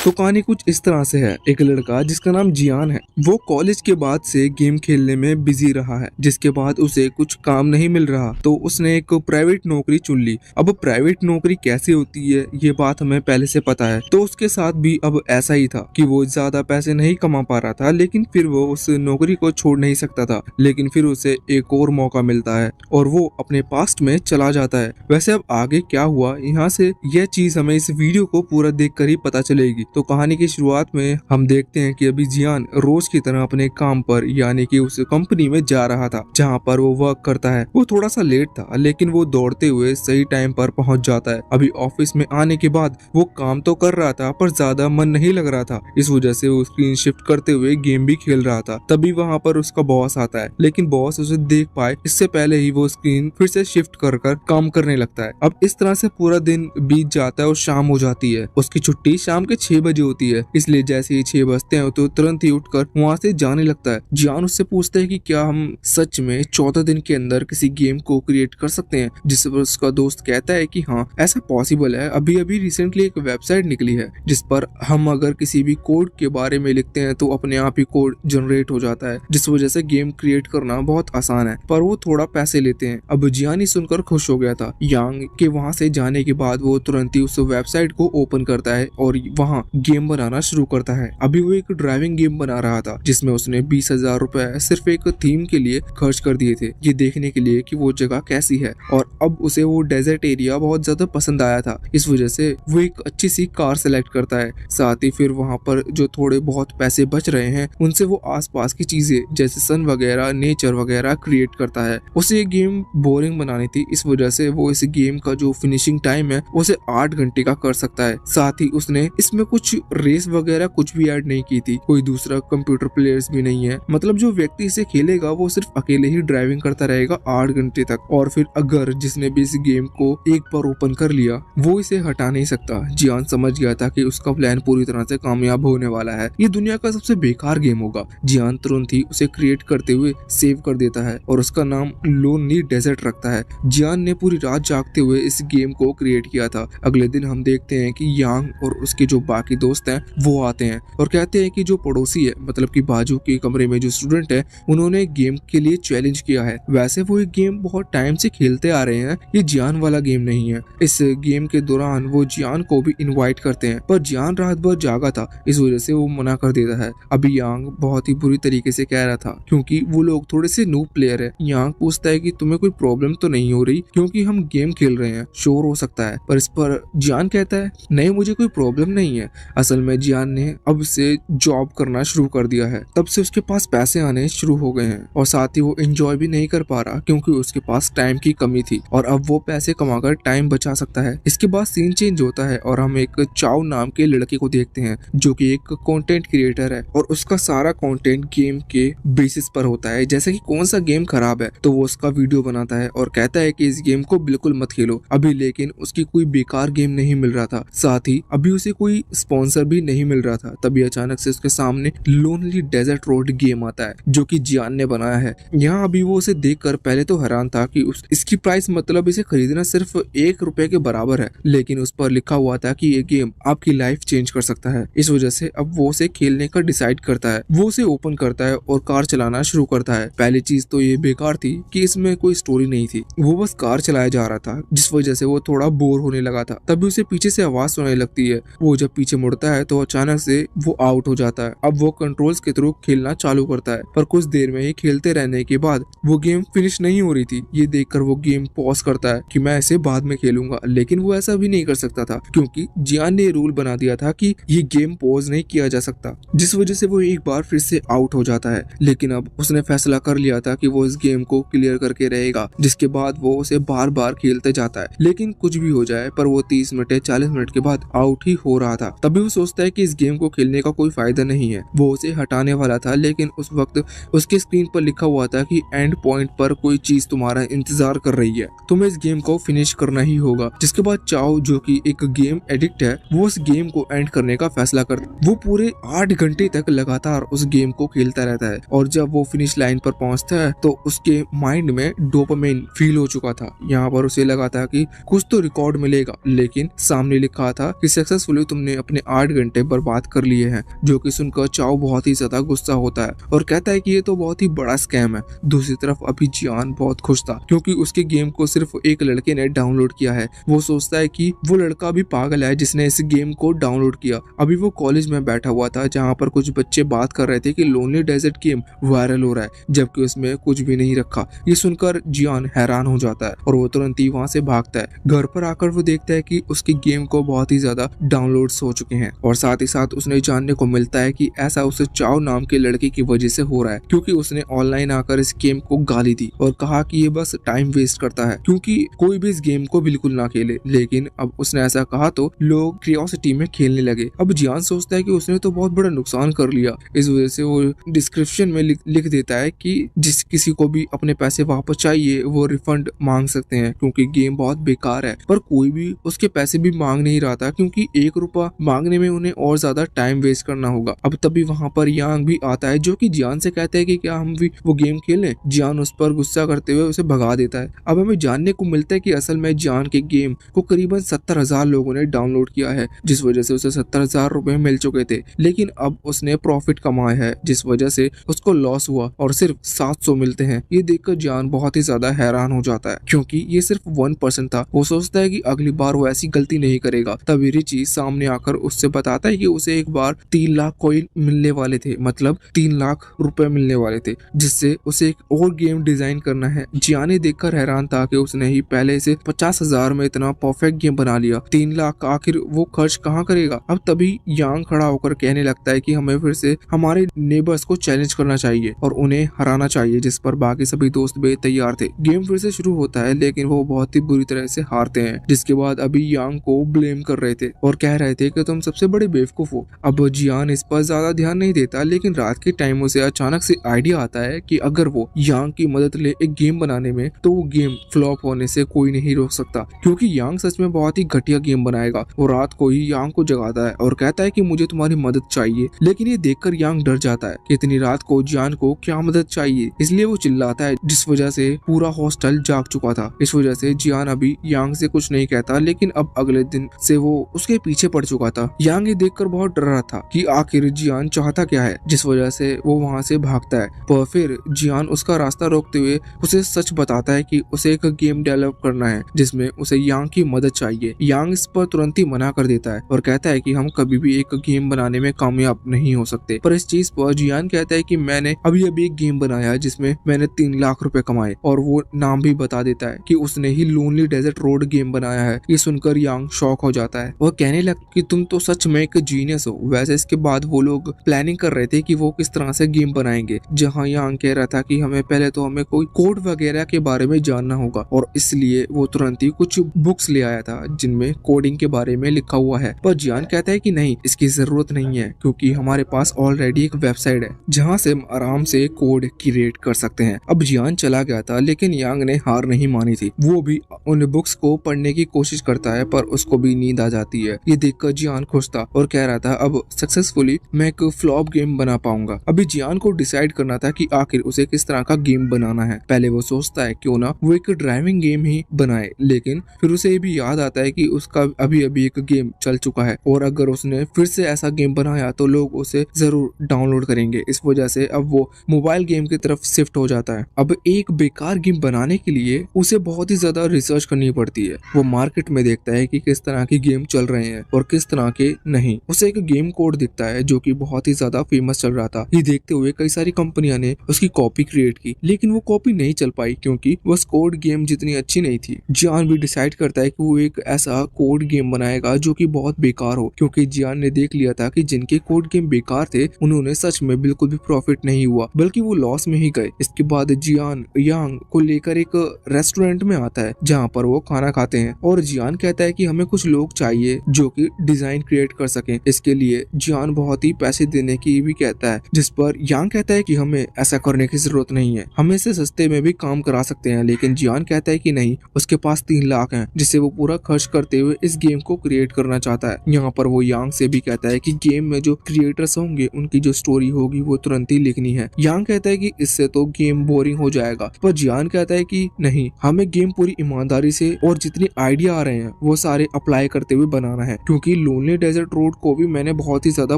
तो कहानी कुछ इस तरह से है। एक लड़का जिसका नाम जियान है, वो कॉलेज के बाद से गेम खेलने में बिजी रहा है, जिसके बाद उसे कुछ काम नहीं मिल रहा तो उसने एक प्राइवेट नौकरी चुन ली। अब प्राइवेट नौकरी कैसी होती है ये बात हमें पहले से पता है, तो उसके साथ भी अब ऐसा ही था कि वो ज्यादा पैसे नहीं कमा पा रहा था, लेकिन फिर वो उस नौकरी को छोड़ नहीं सकता था। लेकिन फिर उसे एक और मौका मिलता है और वो अपने पास्ट में चला जाता है। वैसे अब आगे क्या हुआ, यहाँ से यह चीज हमें इस वीडियो को पूरा देखकर ही पता चलेगी। तो कहानी की शुरुआत में हम देखते हैं कि अभी जियान रोज की तरह अपने काम पर यानी कि उस कंपनी में जा रहा था जहाँ पर वो वर्क करता है। वो थोड़ा सा लेट था, लेकिन वो दौड़ते हुए सही टाइम पर पहुंच जाता है। अभी ऑफिस में आने के बाद वो काम तो कर रहा था पर ज्यादा मन नहीं लग रहा था, इस वजह से वो स्क्रीन शिफ्ट करते हुए गेम भी खेल रहा था। तभी वहाँ पर उसका बॉस आता है, लेकिन बॉस उसे देख पाए इससे पहले ही वो स्क्रीन फिर से शिफ्ट कर काम करने लगता है। अब इस तरह से पूरा दिन बीत जाता है और शाम हो जाती है। उसकी छुट्टी शाम के 6 बजे होती है, इसलिए जैसे ही 6 बजते हैं तो तुरंत ही उठकर वहाँ से जाने लगता है। जियान उससे पूछता है कि क्या हम सच में 14 दिन के अंदर किसी गेम को क्रिएट कर सकते हैं, जिस पर उसका दोस्त कहता है कि हाँ ऐसा पॉसिबल है। अभी अभी रिसेंटली एक वेबसाइट निकली है जिस पर हम अगर किसी भी कोड के बारे में लिखते हैं तो अपने आप ही कोड जनरेट हो जाता है, जिस वजह से गेम क्रिएट करना बहुत आसान है, पर वो थोड़ा पैसे लेते हैं। अब जियान ही सुनकर खुश हो गया था। यांग के वहाँ से जाने के बाद वो तुरंत ही उस वेबसाइट को ओपन करता है और वहाँ गेम बनाना शुरू करता है। अभी वो एक ड्राइविंग गेम बना रहा था जिसमें उसने 20,000 रुपए सिर्फ एक थीम के लिए खर्च कर दिए थे, ये देखने के लिए कि वो जगह कैसी है। और अब उसे वो डेजर्ट एरिया बहुत ज्यादा पसंद आया था, इस वजह से वो एक अच्छी सी कार सेलेक्ट करता है। साथ ही फिर वहाँ पर जो थोड़े बहुत पैसे बच रहे हैं उनसे वो आसपास की चीजें जैसे सन वगैरह, नेचर वगैरह क्रिएट करता है। उसे ये गेम बोरिंग बनानी थी, इस वजह से वो इस गेम का जो फिनिशिंग टाइम है उसे 8 घंटे का कर सकता है। साथ ही उसने इसमें कुछ रेस वगैरह कुछ भी ऐड नहीं की थी, कोई दूसरा कंप्यूटर प्लेयर्स भी नहीं है। मतलब जो व्यक्ति इसे खेलेगा वो सिर्फ अकेले ही ड्राइविंग करता रहेगा 8 घंटे तक, और फिर अगर जिसने भी इस गेम को एक बार ओपन कर लिया वो इसे हटा नहीं सकता। जियान समझ गया था कि उसका प्लान पूरी तरह से कामयाब होने वाला है, ये दुनिया का सबसे बेकार गेम होगा। जियान तुरंत ही उसे क्रिएट करते हुए सेव कर देता है और उसका नाम लोनली डेजर्ट रखता है। जियान ने पूरी रात जागते हुए इस गेम को क्रिएट किया था। अगले दिन हम देखते हैं कि यांग और उसके जो बाकी दोस्त हैं वो आते हैं और कहते हैं कि जो पड़ोसी है मतलब कि बाजू के कमरे में जो स्टूडेंट है उन्होंने गेम के लिए चैलेंज किया है। वैसे वो एक गेम बहुत टाइम से खेलते आ रहे हैं, ये जियान वाला गेम नहीं है। इस गेम के दौरान वो जियान को भी इनवाइट करते हैं, पर जियान रात भर जागा था, इस वजह से वो मना कर देता है। अभी यांग बहुत ही बुरी तरीके से कह रहा था क्योंकि वो लोग थोड़े से नूब प्लेयर है। यांग पूछता है कि तुम्हें कोई प्रॉब्लम तो नहीं हो रही क्योंकि हम गेम खेल रहे हैं, शोर हो सकता है। पर इस पर जियान कहता है नहीं मुझे कोई प्रॉब्लम नहीं है। असल में जियान ने अब से जॉब करना शुरू कर दिया है, तब से उसके पास पैसे आने शुरू हो गए हैं और साथ ही वो एंजॉय भी नहीं कर पा रहा क्योंकि उसके पास टाइम की कमी थी और अब वो पैसे कमाकर टाइम बचा सकता है। इसके बाद सीन चेंज होता है और हम एक चाओ नाम के लड़के को देखते हैं जो कि एक कंटेंट क्रिएटर है और उसका सारा कंटेंट गेम के बेसिस पर होता है। जैसे कि कौन सा गेम खराब है तो वो उसका वीडियो बनाता है और कहता है कि इस गेम को बिल्कुल मत खेलो अभी। लेकिन उसकी कोई बेकार गेम नहीं मिल रहा था, साथ ही अभी उसे कोई स्पॉन्सर भी नहीं मिल रहा था। तभी अचानक से उसके सामने लोनली डेजर्ट रोड गेम आता है जो कि जियान ने बनाया है। यहाँ अभी वो उसे देखकर पहले तो हैरान था कि इसकी प्राइस मतलब इसे खरीदना सिर्फ 1 रुपए के बराबर है, लेकिन उस पर लिखा हुआ था कि ये गेम आपकी लाइफ चेंज कर सकता है। इस वजह से अब वो उसे खेलने का डिसाइड करता है। वो उसे ओपन करता है और कार चलाना शुरू करता है। पहली चीज तो ये बेकार थी कि इसमें कोई स्टोरी नहीं थी, वो बस कार चलाया जा रहा था, जिस वजह से वो थोड़ा बोर होने लगा था। तभी उसे पीछे से आवाज सुनाई लगती है। वो जब पीछे मुड़ता है तो अचानक से वो आउट हो जाता है। अब वो कंट्रोल्स के थ्रू खेलना चालू करता है, पर कुछ देर में ही खेलते रहने के बाद वो गेम फिनिश नहीं हो रही थी। ये देखकर वो गेम पॉज करता है कि मैं इसे बाद में खेलूंगा, लेकिन वो ऐसा भी नहीं कर सकता था क्योंकि जियान ने रूल बना दिया था कि ये गेम पॉज नहीं किया जा सकता, जिस वजह से वो एक बार फिर से आउट हो जाता है। लेकिन अब उसने फैसला कर लिया था कि वो इस गेम को क्लियर करके रहेगा, जिसके बाद वो उसे बार बार खेलते जाता है। लेकिन कुछ भी हो जाए पर वो 30 मिनट 40 मिनट के बाद आउट ही हो रहा था। तभी वो सोचता है कि इस गेम को खेलने का कोई फायदा नहीं है। वो उसे हटाने वाला था, लेकिन उस वक्त उसके स्क्रीन पर लिखा हुआ था कि एंड पॉइंट पर कोई चीज तुम्हारा इंतजार कर रही है, तुम्हें इस गेम को फिनिश करना ही होगा। जिसके बाद चाओ जो कि एक गेम एडिक्ट है वो उस गेम को एंड करने का फैसला करता। वो पूरे 8 घंटे तक लगातार उस गेम को खेलता रहता है और जब वो फिनिश लाइन पर पहुंचता है तो उसके माइंड में डोपामिन फील हो चुका था। यहाँ पर उसे लगा था कि कुछ तो रिकॉर्ड मिलेगा, लेकिन सामने लिखा था कि सक्सेसफुली तुमने अपनी अपने 8 घंटे बर्बाद कर लिए हैं, जो कि सुनकर चाओ बहुत ही ज्यादा गुस्सा होता है और कहता है कि ये तो बहुत ही बड़ा स्कैम है। दूसरी तरफ अभी जियान बहुत खुश था क्योंकि उसके गेम को सिर्फ एक लड़के ने डाउनलोड किया है। वो सोचता है कि वो लड़का भी पागल है जिसने इस गेम को डाउनलोड किया। अभी वो कॉलेज में बैठा हुआ था जहाँ पर कुछ बच्चे बात कर रहे थे कि लोनली डेजर्ट गेम वायरल हो रहा है, जबकि उसमें कुछ भी नहीं रखा। ये सुनकर जियान हैरान हो जाता है और वो तुरंत ही वहाँ से भागता है। घर पर आकर वो देखता है कि उसके गेम को बहुत ही ज्यादा डाउनलोड्स हो चुके हैं और साथ ही साथ उसने जानने को मिलता है कि ऐसा उसे चाओ नाम के लड़के की वजह से हो रहा है, क्योंकि उसने ऑनलाइन आकर इस गेम को गाली दी और कहा कि ये बस टाइम वेस्ट करता है क्योंकि कोई भी इस गेम को बिल्कुल ना खेले। लेकिन अब उसने ऐसा कहा तो लोग क्यूरियोसिटी में खेलने लगे। अब जियान सोचता है कि उसने तो बहुत बड़ा नुकसान कर लिया। इस वजह से वो डिस्क्रिप्शन में लिख देता है कि जिस किसी को भी अपने पैसे वापस चाहिए वो रिफंड मांग सकते हैं, क्योंकि गेम बहुत बेकार है। पर कोई भी उसके पैसे भी मांग नहीं रहा था क्योंकि 1 रुपया मांगने में उन्हें और ज्यादा टाइम वेस्ट करना होगा। अब तभी वहाँ पर यांग भी आता है जो कि जियान से कहता है कि क्या हम भी वो गेम खेलें। जियान उस पर गुस्सा करते हुए उसे भगा देता है। अब हमें जानने को मिलता है कि असल में जियान के गेम को करीबन 70,000 लोगों ने डाउनलोड किया है, जिस वजह से उसे 70,000 रुपए मिल चुके थे। लेकिन अब उसने प्रॉफिट कमाया है जिस वजह से उसको लॉस हुआ और सिर्फ 700 मिलते हैं। ये देखकर जियान बहुत ही ज्यादा हैरान हो जाता है क्योंकि ये सिर्फ 1% था। वो सोचता है कि अगली बार वो ऐसी गलती नहीं करेगा। तभी रिची सामने आकर उससे बताता है कि उसे एक बार 3 लाख कॉइन मिलने वाले थे, मतलब 3 लाख रुपए मिलने वाले थे, जिससे उसे एक और गेम डिजाइन करना है। जियान देखकर हैरान था कि उसने ही पहले से 50,000 में इतना परफेक्ट गेम बना लिया। 3 लाख आखिर वो खर्च कहाँ करेगा। अब तभी यांग खड़ा होकर कहने लगता है कि हमें फिर से हमारे नेबर्स को चैलेंज करना चाहिए और उन्हें हराना चाहिए, जिस पर बाकी सभी दोस्त भी तैयार थे। गेम फिर से शुरू होता है लेकिन वो बहुत ही बुरी तरह से हारते हैं, जिसके बाद अभी यांग को ब्लेम कर रहे थे और कह रहे थे कि तुम सबसे बड़े बेवकूफ हो। अब जियान इस पर ज्यादा ध्यान नहीं देता, लेकिन रात के टाइम उसे अचानक से आइडिया आता है कि अगर वो यांग की मदद ले एक गेम बनाने में तो वो गेम फ्लॉप होने से कोई नहीं रोक सकता, क्योंकि यांग सच में बहुत ही घटिया गेम बनाएगा। वो रात को ही यांग को जगाता है और कहता है कि मुझे तुम्हारी मदद चाहिए। लेकिन ये देखकर यांग डर जाता है कि इतनी रात को जियान को क्या मदद चाहिए, इसलिए वो चिल्लाता है, जिस वजह से पूरा हॉस्टल जाग चुका था। इस वजह से जियान अभी यांग से कुछ नहीं कहता, लेकिन अब अगले दिन से वो उसके पीछे पड़ चुका था। यांग ये देखकर बहुत डर रहा था कि आखिर जियान चाहता क्या है, जिस वजह से वो वहाँ से भागता है। पर फिर जियान उसका रास्ता रोकते हुए उसे सच बताता है कि उसे एक गेम डेवलप करना है जिसमें उसे यांग की मदद चाहिए। यांग इस पर तुरंत ही मना कर देता है और कहता है कि हम कभी भी एक गेम बनाने में कामयाब नहीं हो सकते। पर इस चीज पर जियान कहता है कि मैंने अभी एक गेम बनाया जिसमें मैंने 3 लाख रुपए कमाए, और वो नाम भी बता देता है कि उसने ही लोनली डेजर्ट रोड गेम बनाया है। ये सुनकर यांग शॉक हो जाता है और कहने लगता कि तुम तो सच में एक जीनियस हो। वैसे इसके बाद वो लोग प्लानिंग कर रहे थे कि वो किस तरह से गेम बनाएंगे, जहाँ यांग कह रहा था कि हमें पहले तो हमें कोई कोड वगैरह के बारे में जानना होगा, और इसलिए वो तुरंत ही कुछ बुक्स ले आया था जिनमें कोडिंग के बारे में लिखा हुआ है। पर जियान कहता है कि नहीं, इसकी जरूरत नहीं है क्योंकि हमारे पास ऑलरेडी एक वेबसाइट है जहाँ से हम आराम से कोड क्रिएट कर सकते हैं। अब जियान चला गया था लेकिन यांग ने हार नहीं मानी थी। वो भी उन बुक्स को पढ़ने की कोशिश करता है पर उसको भी नींद आ जाती है। ये देखकर जियान खुश था और कह रहा था अब सक्सेसफुली मैं एक फ्लॉप गेम बना पाऊंगा। अभी जियान को डिसाइड करना था कि आखिर उसे किस तरह का गेम बनाना है। पहले वो सोचता है क्यों ना वो एक ड्राइविंग गेम ही बनाए, लेकिन फिर उसे ये भी याद आता है कि उसका अभी अभी एक गेम चल चुका है और अगर उसने फिर से ऐसा गेम बनाया तो लोग उसे जरूर डाउनलोड करेंगे। इस वजह से अब वो मोबाइल गेम की तरफ शिफ्ट हो जाता है। अब एक बेकार गेम बनाने के लिए उसे बहुत ही ज्यादा रिसर्च करनी पड़ती है। वो मार्केट में देखता है कि किस तरह के गेम चल रहे हैं और किस तरह के नहीं। उसे एक गेम कोड दिखता है जो कि बहुत ही ज्यादा फेमस चल रहा था। ये देखते हुए कई सारी कंपनियां ने उसकी कॉपी क्रिएट की, लेकिन वो कॉपी नहीं चल पाई क्योंकि वो कोड गेम जितनी अच्छी नहीं थी। जियान भी डिसाइड करता है कि वो एक ऐसा कोड गेम बनाएगा जो कि बहुत बेकार हो, क्योंकि जियान ने देख लिया था कि जिनके कोड गेम बेकार थे उन्होंने सच में बिल्कुल भी प्रॉफिट नहीं हुआ, बल्कि वो लॉस में ही गए। इसके बाद जियान यांग को लेकर एक रेस्टोरेंट में आता है जहाँ पर वो खाना खाते हैं और जियान कहता है कि हमें कुछ लोग चाहिए जो कि डिजाइन क्रिएट कर सकें। इसके लिए जियान बहुत ही पैसे देने की भी कहता है, जिस पर यांग कहता है कि हमें ऐसा करने की जरूरत नहीं है, हम इसे सस्ते में भी काम करा सकते हैं। लेकिन जियान कहता है कि नहीं, उसके पास 3 लाख हैं जिसे वो पूरा खर्च करते हुए इस गेम को क्रिएट करना चाहता है। यहाँ पर वो यांग से भी कहता है कि गेम में जो क्रिएटर्स होंगे उनकी जो स्टोरी होगी वो तुरंत ही लिखनी है। यांग कहता है कि इससे तो गेम बोरिंग हो जाएगा, पर जियान कहता है कि नहीं, हमें गेम पूरी ईमानदारी से और जितनी आइडिया आ रहे हैं वो सारे अप्लाई करते हुए बनाना है, क्योंकि लोनली लोनली डेजर्ट रोड को भी मैंने बहुत ही ज्यादा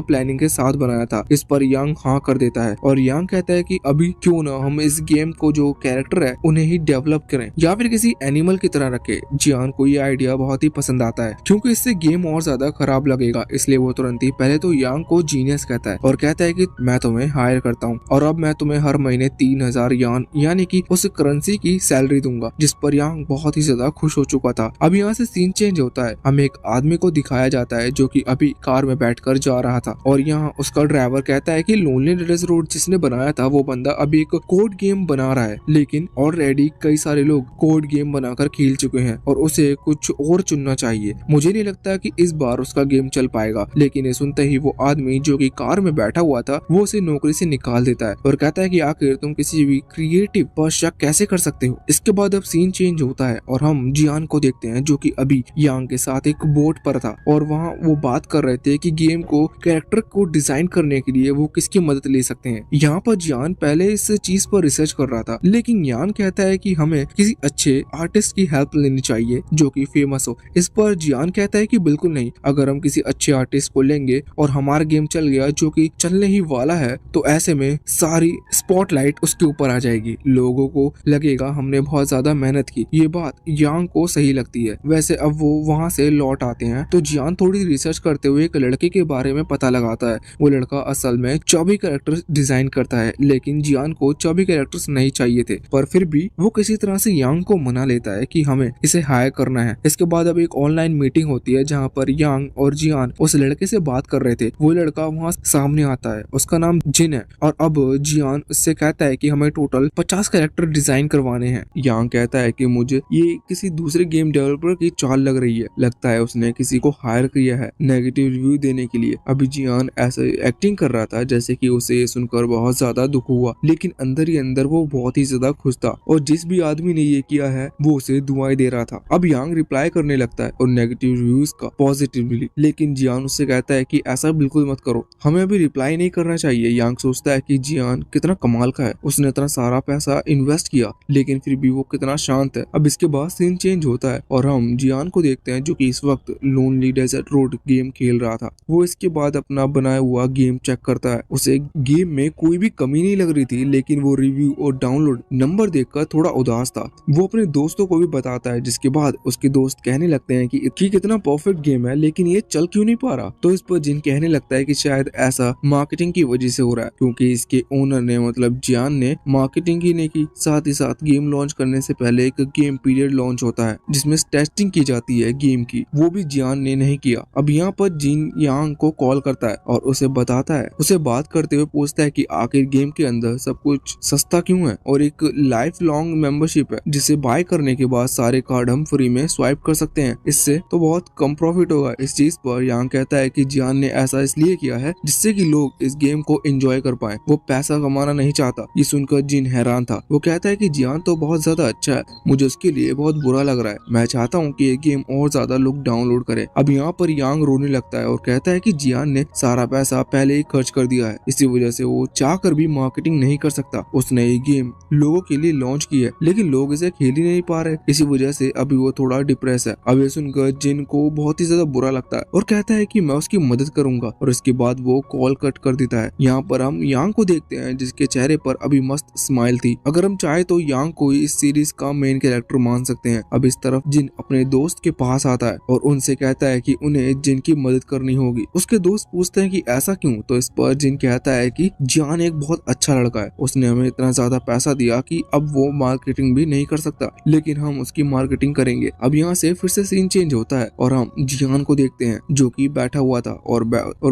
प्लानिंग के साथ बनाया था। इस पर यांग हाँ कर देता है और यांग कहता है कि अभी क्यों ना हम इस गेम को जो कैरेक्टर है उन्हें ही डेवलप करें या फिर किसी एनिमल की तरह रखे। जियान को ये आइडिया बहुत ही पसंद आता है क्योंकि इससे गेम और ज्यादा खराब लगेगा, इसलिए वो तुरंत ही पहले तो यांग को जीनियस कहता है और कहता है कि मैं तुम्हें हायर करता हूँ और अब मैं तुम्हें हर महीने 3000 यान यानी कि उस करेंसी की सैलरी दूंगा, जिस पर यांग बहुत ही ज्यादा खुश हो चुका था। अब यहाँ से सीन चेंज होता है, हमें एक आदमी को दिखाया जाता है जो कि अभी कार में बैठकर जा रहा था और यहाँ उसका ड्राइवर कहता है कि लोनली डेजर्ट रोड जिसने बनाया था वो बंदा अभी एक कोड गेम बना रहा है, लेकिन ऑलरेडी कई सारे लोग कोड गेम बनाकर खेल चुके हैं और उसे कुछ और चुनना चाहिए। मुझे नहीं लगता कि इस बार उसका गेम चल पाएगा। लेकिन ये सुनते ही वो आदमी जो कि कार में बैठा हुआ था वो उसे नौकरी से निकाल देता है और कहता है कि आखिर तुम किसी भी क्रिएटिव पर शक कैसे कर सकते हो। इसके बाद अब सीन चेंज होता है और हम जियान को देखते हैं जो कि अभी यांग के साथ एक बोट पर था और वहाँ वो बात कर रहे थे कि गेम को कैरेक्टर को डिजाइन करने के लिए वो किसकी मदद ले सकते हैं। यहाँ पर जियान पहले इस चीज पर रिसर्च कर रहा था, लेकिन यान कहता है कि हमें किसी अच्छे आर्टिस्ट की हेल्प लेनी चाहिए जो कि फेमस हो। इस पर जियान कहता है कि बिल्कुल नहीं, अगर हम किसी अच्छे आर्टिस्ट को लेंगे और हमारा गेम चल गया जो कि चलने ही वाला है तो ऐसे में सारी स्पॉटलाइट उसके ऊपर आ जाएगी, लोगों को लगेगा हमने बहुत ज्यादा मेहनत की। ये बात यांग को सही लगती है। वैसे अब वो वहाँ से लौट आते हैं तो जियान थोड़ी रिसर्च करते हुए एक लड़के के बारे में पता लगाता है। वो लड़का असल में 24 कैरेक्टर डिजाइन करता है, लेकिन जियान को 24 कैरेक्टर्स नहीं चाहिए थे, पर फिर भी वो किसी तरह से यांग को मना लेता है कि हमें इसे हायर करना है। इसके बाद अब एक ऑनलाइन मीटिंग होती है जहाँ पर यांग और जियान उस लड़के से बात कर रहे थे। वो लड़का वहाँ सामने आता है, उसका नाम जिन है और अब जियान उससे कहता है कि हमें टोटल 50 कैरेक्टर डिजाइन करवाने हैं। यांग कहता है कि मुझे ये किसी दूसरे गेम डेवलपर की चाल लग रही है, लगता है उसने किसी को हायर किया है नेगेटिव रिव्यू देने के लिए। अभी जियान ऐसे एक्टिंग कर रहा था जैसे कि उसे सुनकर बहुत ज्यादा दुख हुआ, लेकिन अंदर ही अंदर वो बहुत ही ज्यादा खुश था और जिस भी आदमी ने ये किया है वो उसे दुआएं दे रहा था। अब यांग रिप्लाई करने लगता है और नेगेटिव रिव्यूज का पॉजिटिवली, लेकिन जियान उससे कहता है कि ऐसा बिल्कुल मत करो, हमें अभी रिप्लाई नहीं करना चाहिए। यांग सोचता है कि जियान कितना कमाल का है, उसने इतना सारा पैसा इन्वेस्ट किया लेकिन फिर भी वो कितना शांत है। अब इसके बाद सीन चेंज होता है और हम जियान को देखते हैं जो कि इस वक्त लोनली डेजर्ट रोड गेम खेल रहा था। वो इसके बाद अपना बनाया हुआ गेम चेक करता है, उसे गेम में कोई भी कमी नहीं लग रही थी, लेकिन वो रिव्यू और डाउनलोड नंबर देखकर थोड़ा उदास था। वो अपने दोस्तों को भी बताता है, जिसके बाद उसके दोस्त कहने लगते हैं कि कितना परफेक्ट गेम है लेकिन ये चल क्यों नहीं पा रहा। तो इस पर जिन कहने लगता है कि शायद ऐसा मार्केटिंग की वजह से हो रहा है, क्योंकि इसके ओनर ने मतलब जियान ने मार्केटिंग ही नहीं की। साथ ही साथ गेम लॉन्च करने से पहले एक गेम पीरियड लॉन्च होता है जिसमें टेस्टिंग की जाती है गेम की, वो भी जियान ने नहीं किया। अब यहाँ पर जिन यांग को कॉल करता है और उसे बताता है, उसे बात करते हुए पूछता है कि आखिर गेम के अंदर सब कुछ सस्ता क्यों है और एक लाइफ लॉन्ग मेंबरशिप है जिसे बाय करने के बाद सारे कार्ड हम फ्री में स्वाइप कर सकते हैं, इससे तो बहुत कम प्रॉफिट होगा। इस चीज पर यांग कहता है कि जियान ने ऐसा इसलिए किया है जिससे कि लोग इस गेम को एंजॉय कर पाए, वो पैसा कमाना नहीं चाहता। ये सुनकर जिन हैरान था, वो कहता है कि जियान तो बहुत ज्यादा अच्छा है, मुझे उसके लिए बहुत बुरा लग रहा है, मैं चाहता हूँ कि ये गेम और ज्यादा लोग डाउनलोड करें। अब यहाँ पर यांग रोने लगता है और कहता है कि जियान ने सारा पैसा पहले ही खर्च कर दिया है, इसी वजह से वो चाह कर भी मार्केटिंग नहीं कर सकता। उसने ये गेम लोगों के लिए लॉन्च की है लेकिन लोग इसे खेल ही नहीं पा रहे, इसी वजह से अभी वो थोड़ा डिप्रेस है। अब ये सुनकर जिन को बहुत ही ज्यादा बुरा लगता है और कहता है कि मैं उसकी मदद करूंगा और इसके बाद वो कॉल कट कर देता है। यहाँ पर हम यांग को देखते हैं जिसके चेहरे पर अभी मस्त स्माइल थी। अगर हम चाहे तो यांग को इस सीरीज का मेन कैरेक्टर मान सकते हैं। अब इस तरफ जिन अपने दोस्त के पास आता है और उनसे कहता है कि उन्हें जिन की मदद करनी होगी। उसके दोस्त पूछते हैं कि ऐसा क्यों, तो इस पर जिन कहता है कि जियान एक बहुत अच्छा लड़का है, उसने हमें इतना ज्यादा पैसा दिया कि अब वो मार्केटिंग भी नहीं कर सकता, लेकिन हम उसकी मार्केटिंग करेंगे। अब यहाँ से फिर से सीन चेंज होता है और हम जियान को देखते हैं जो कि बैठा हुआ था और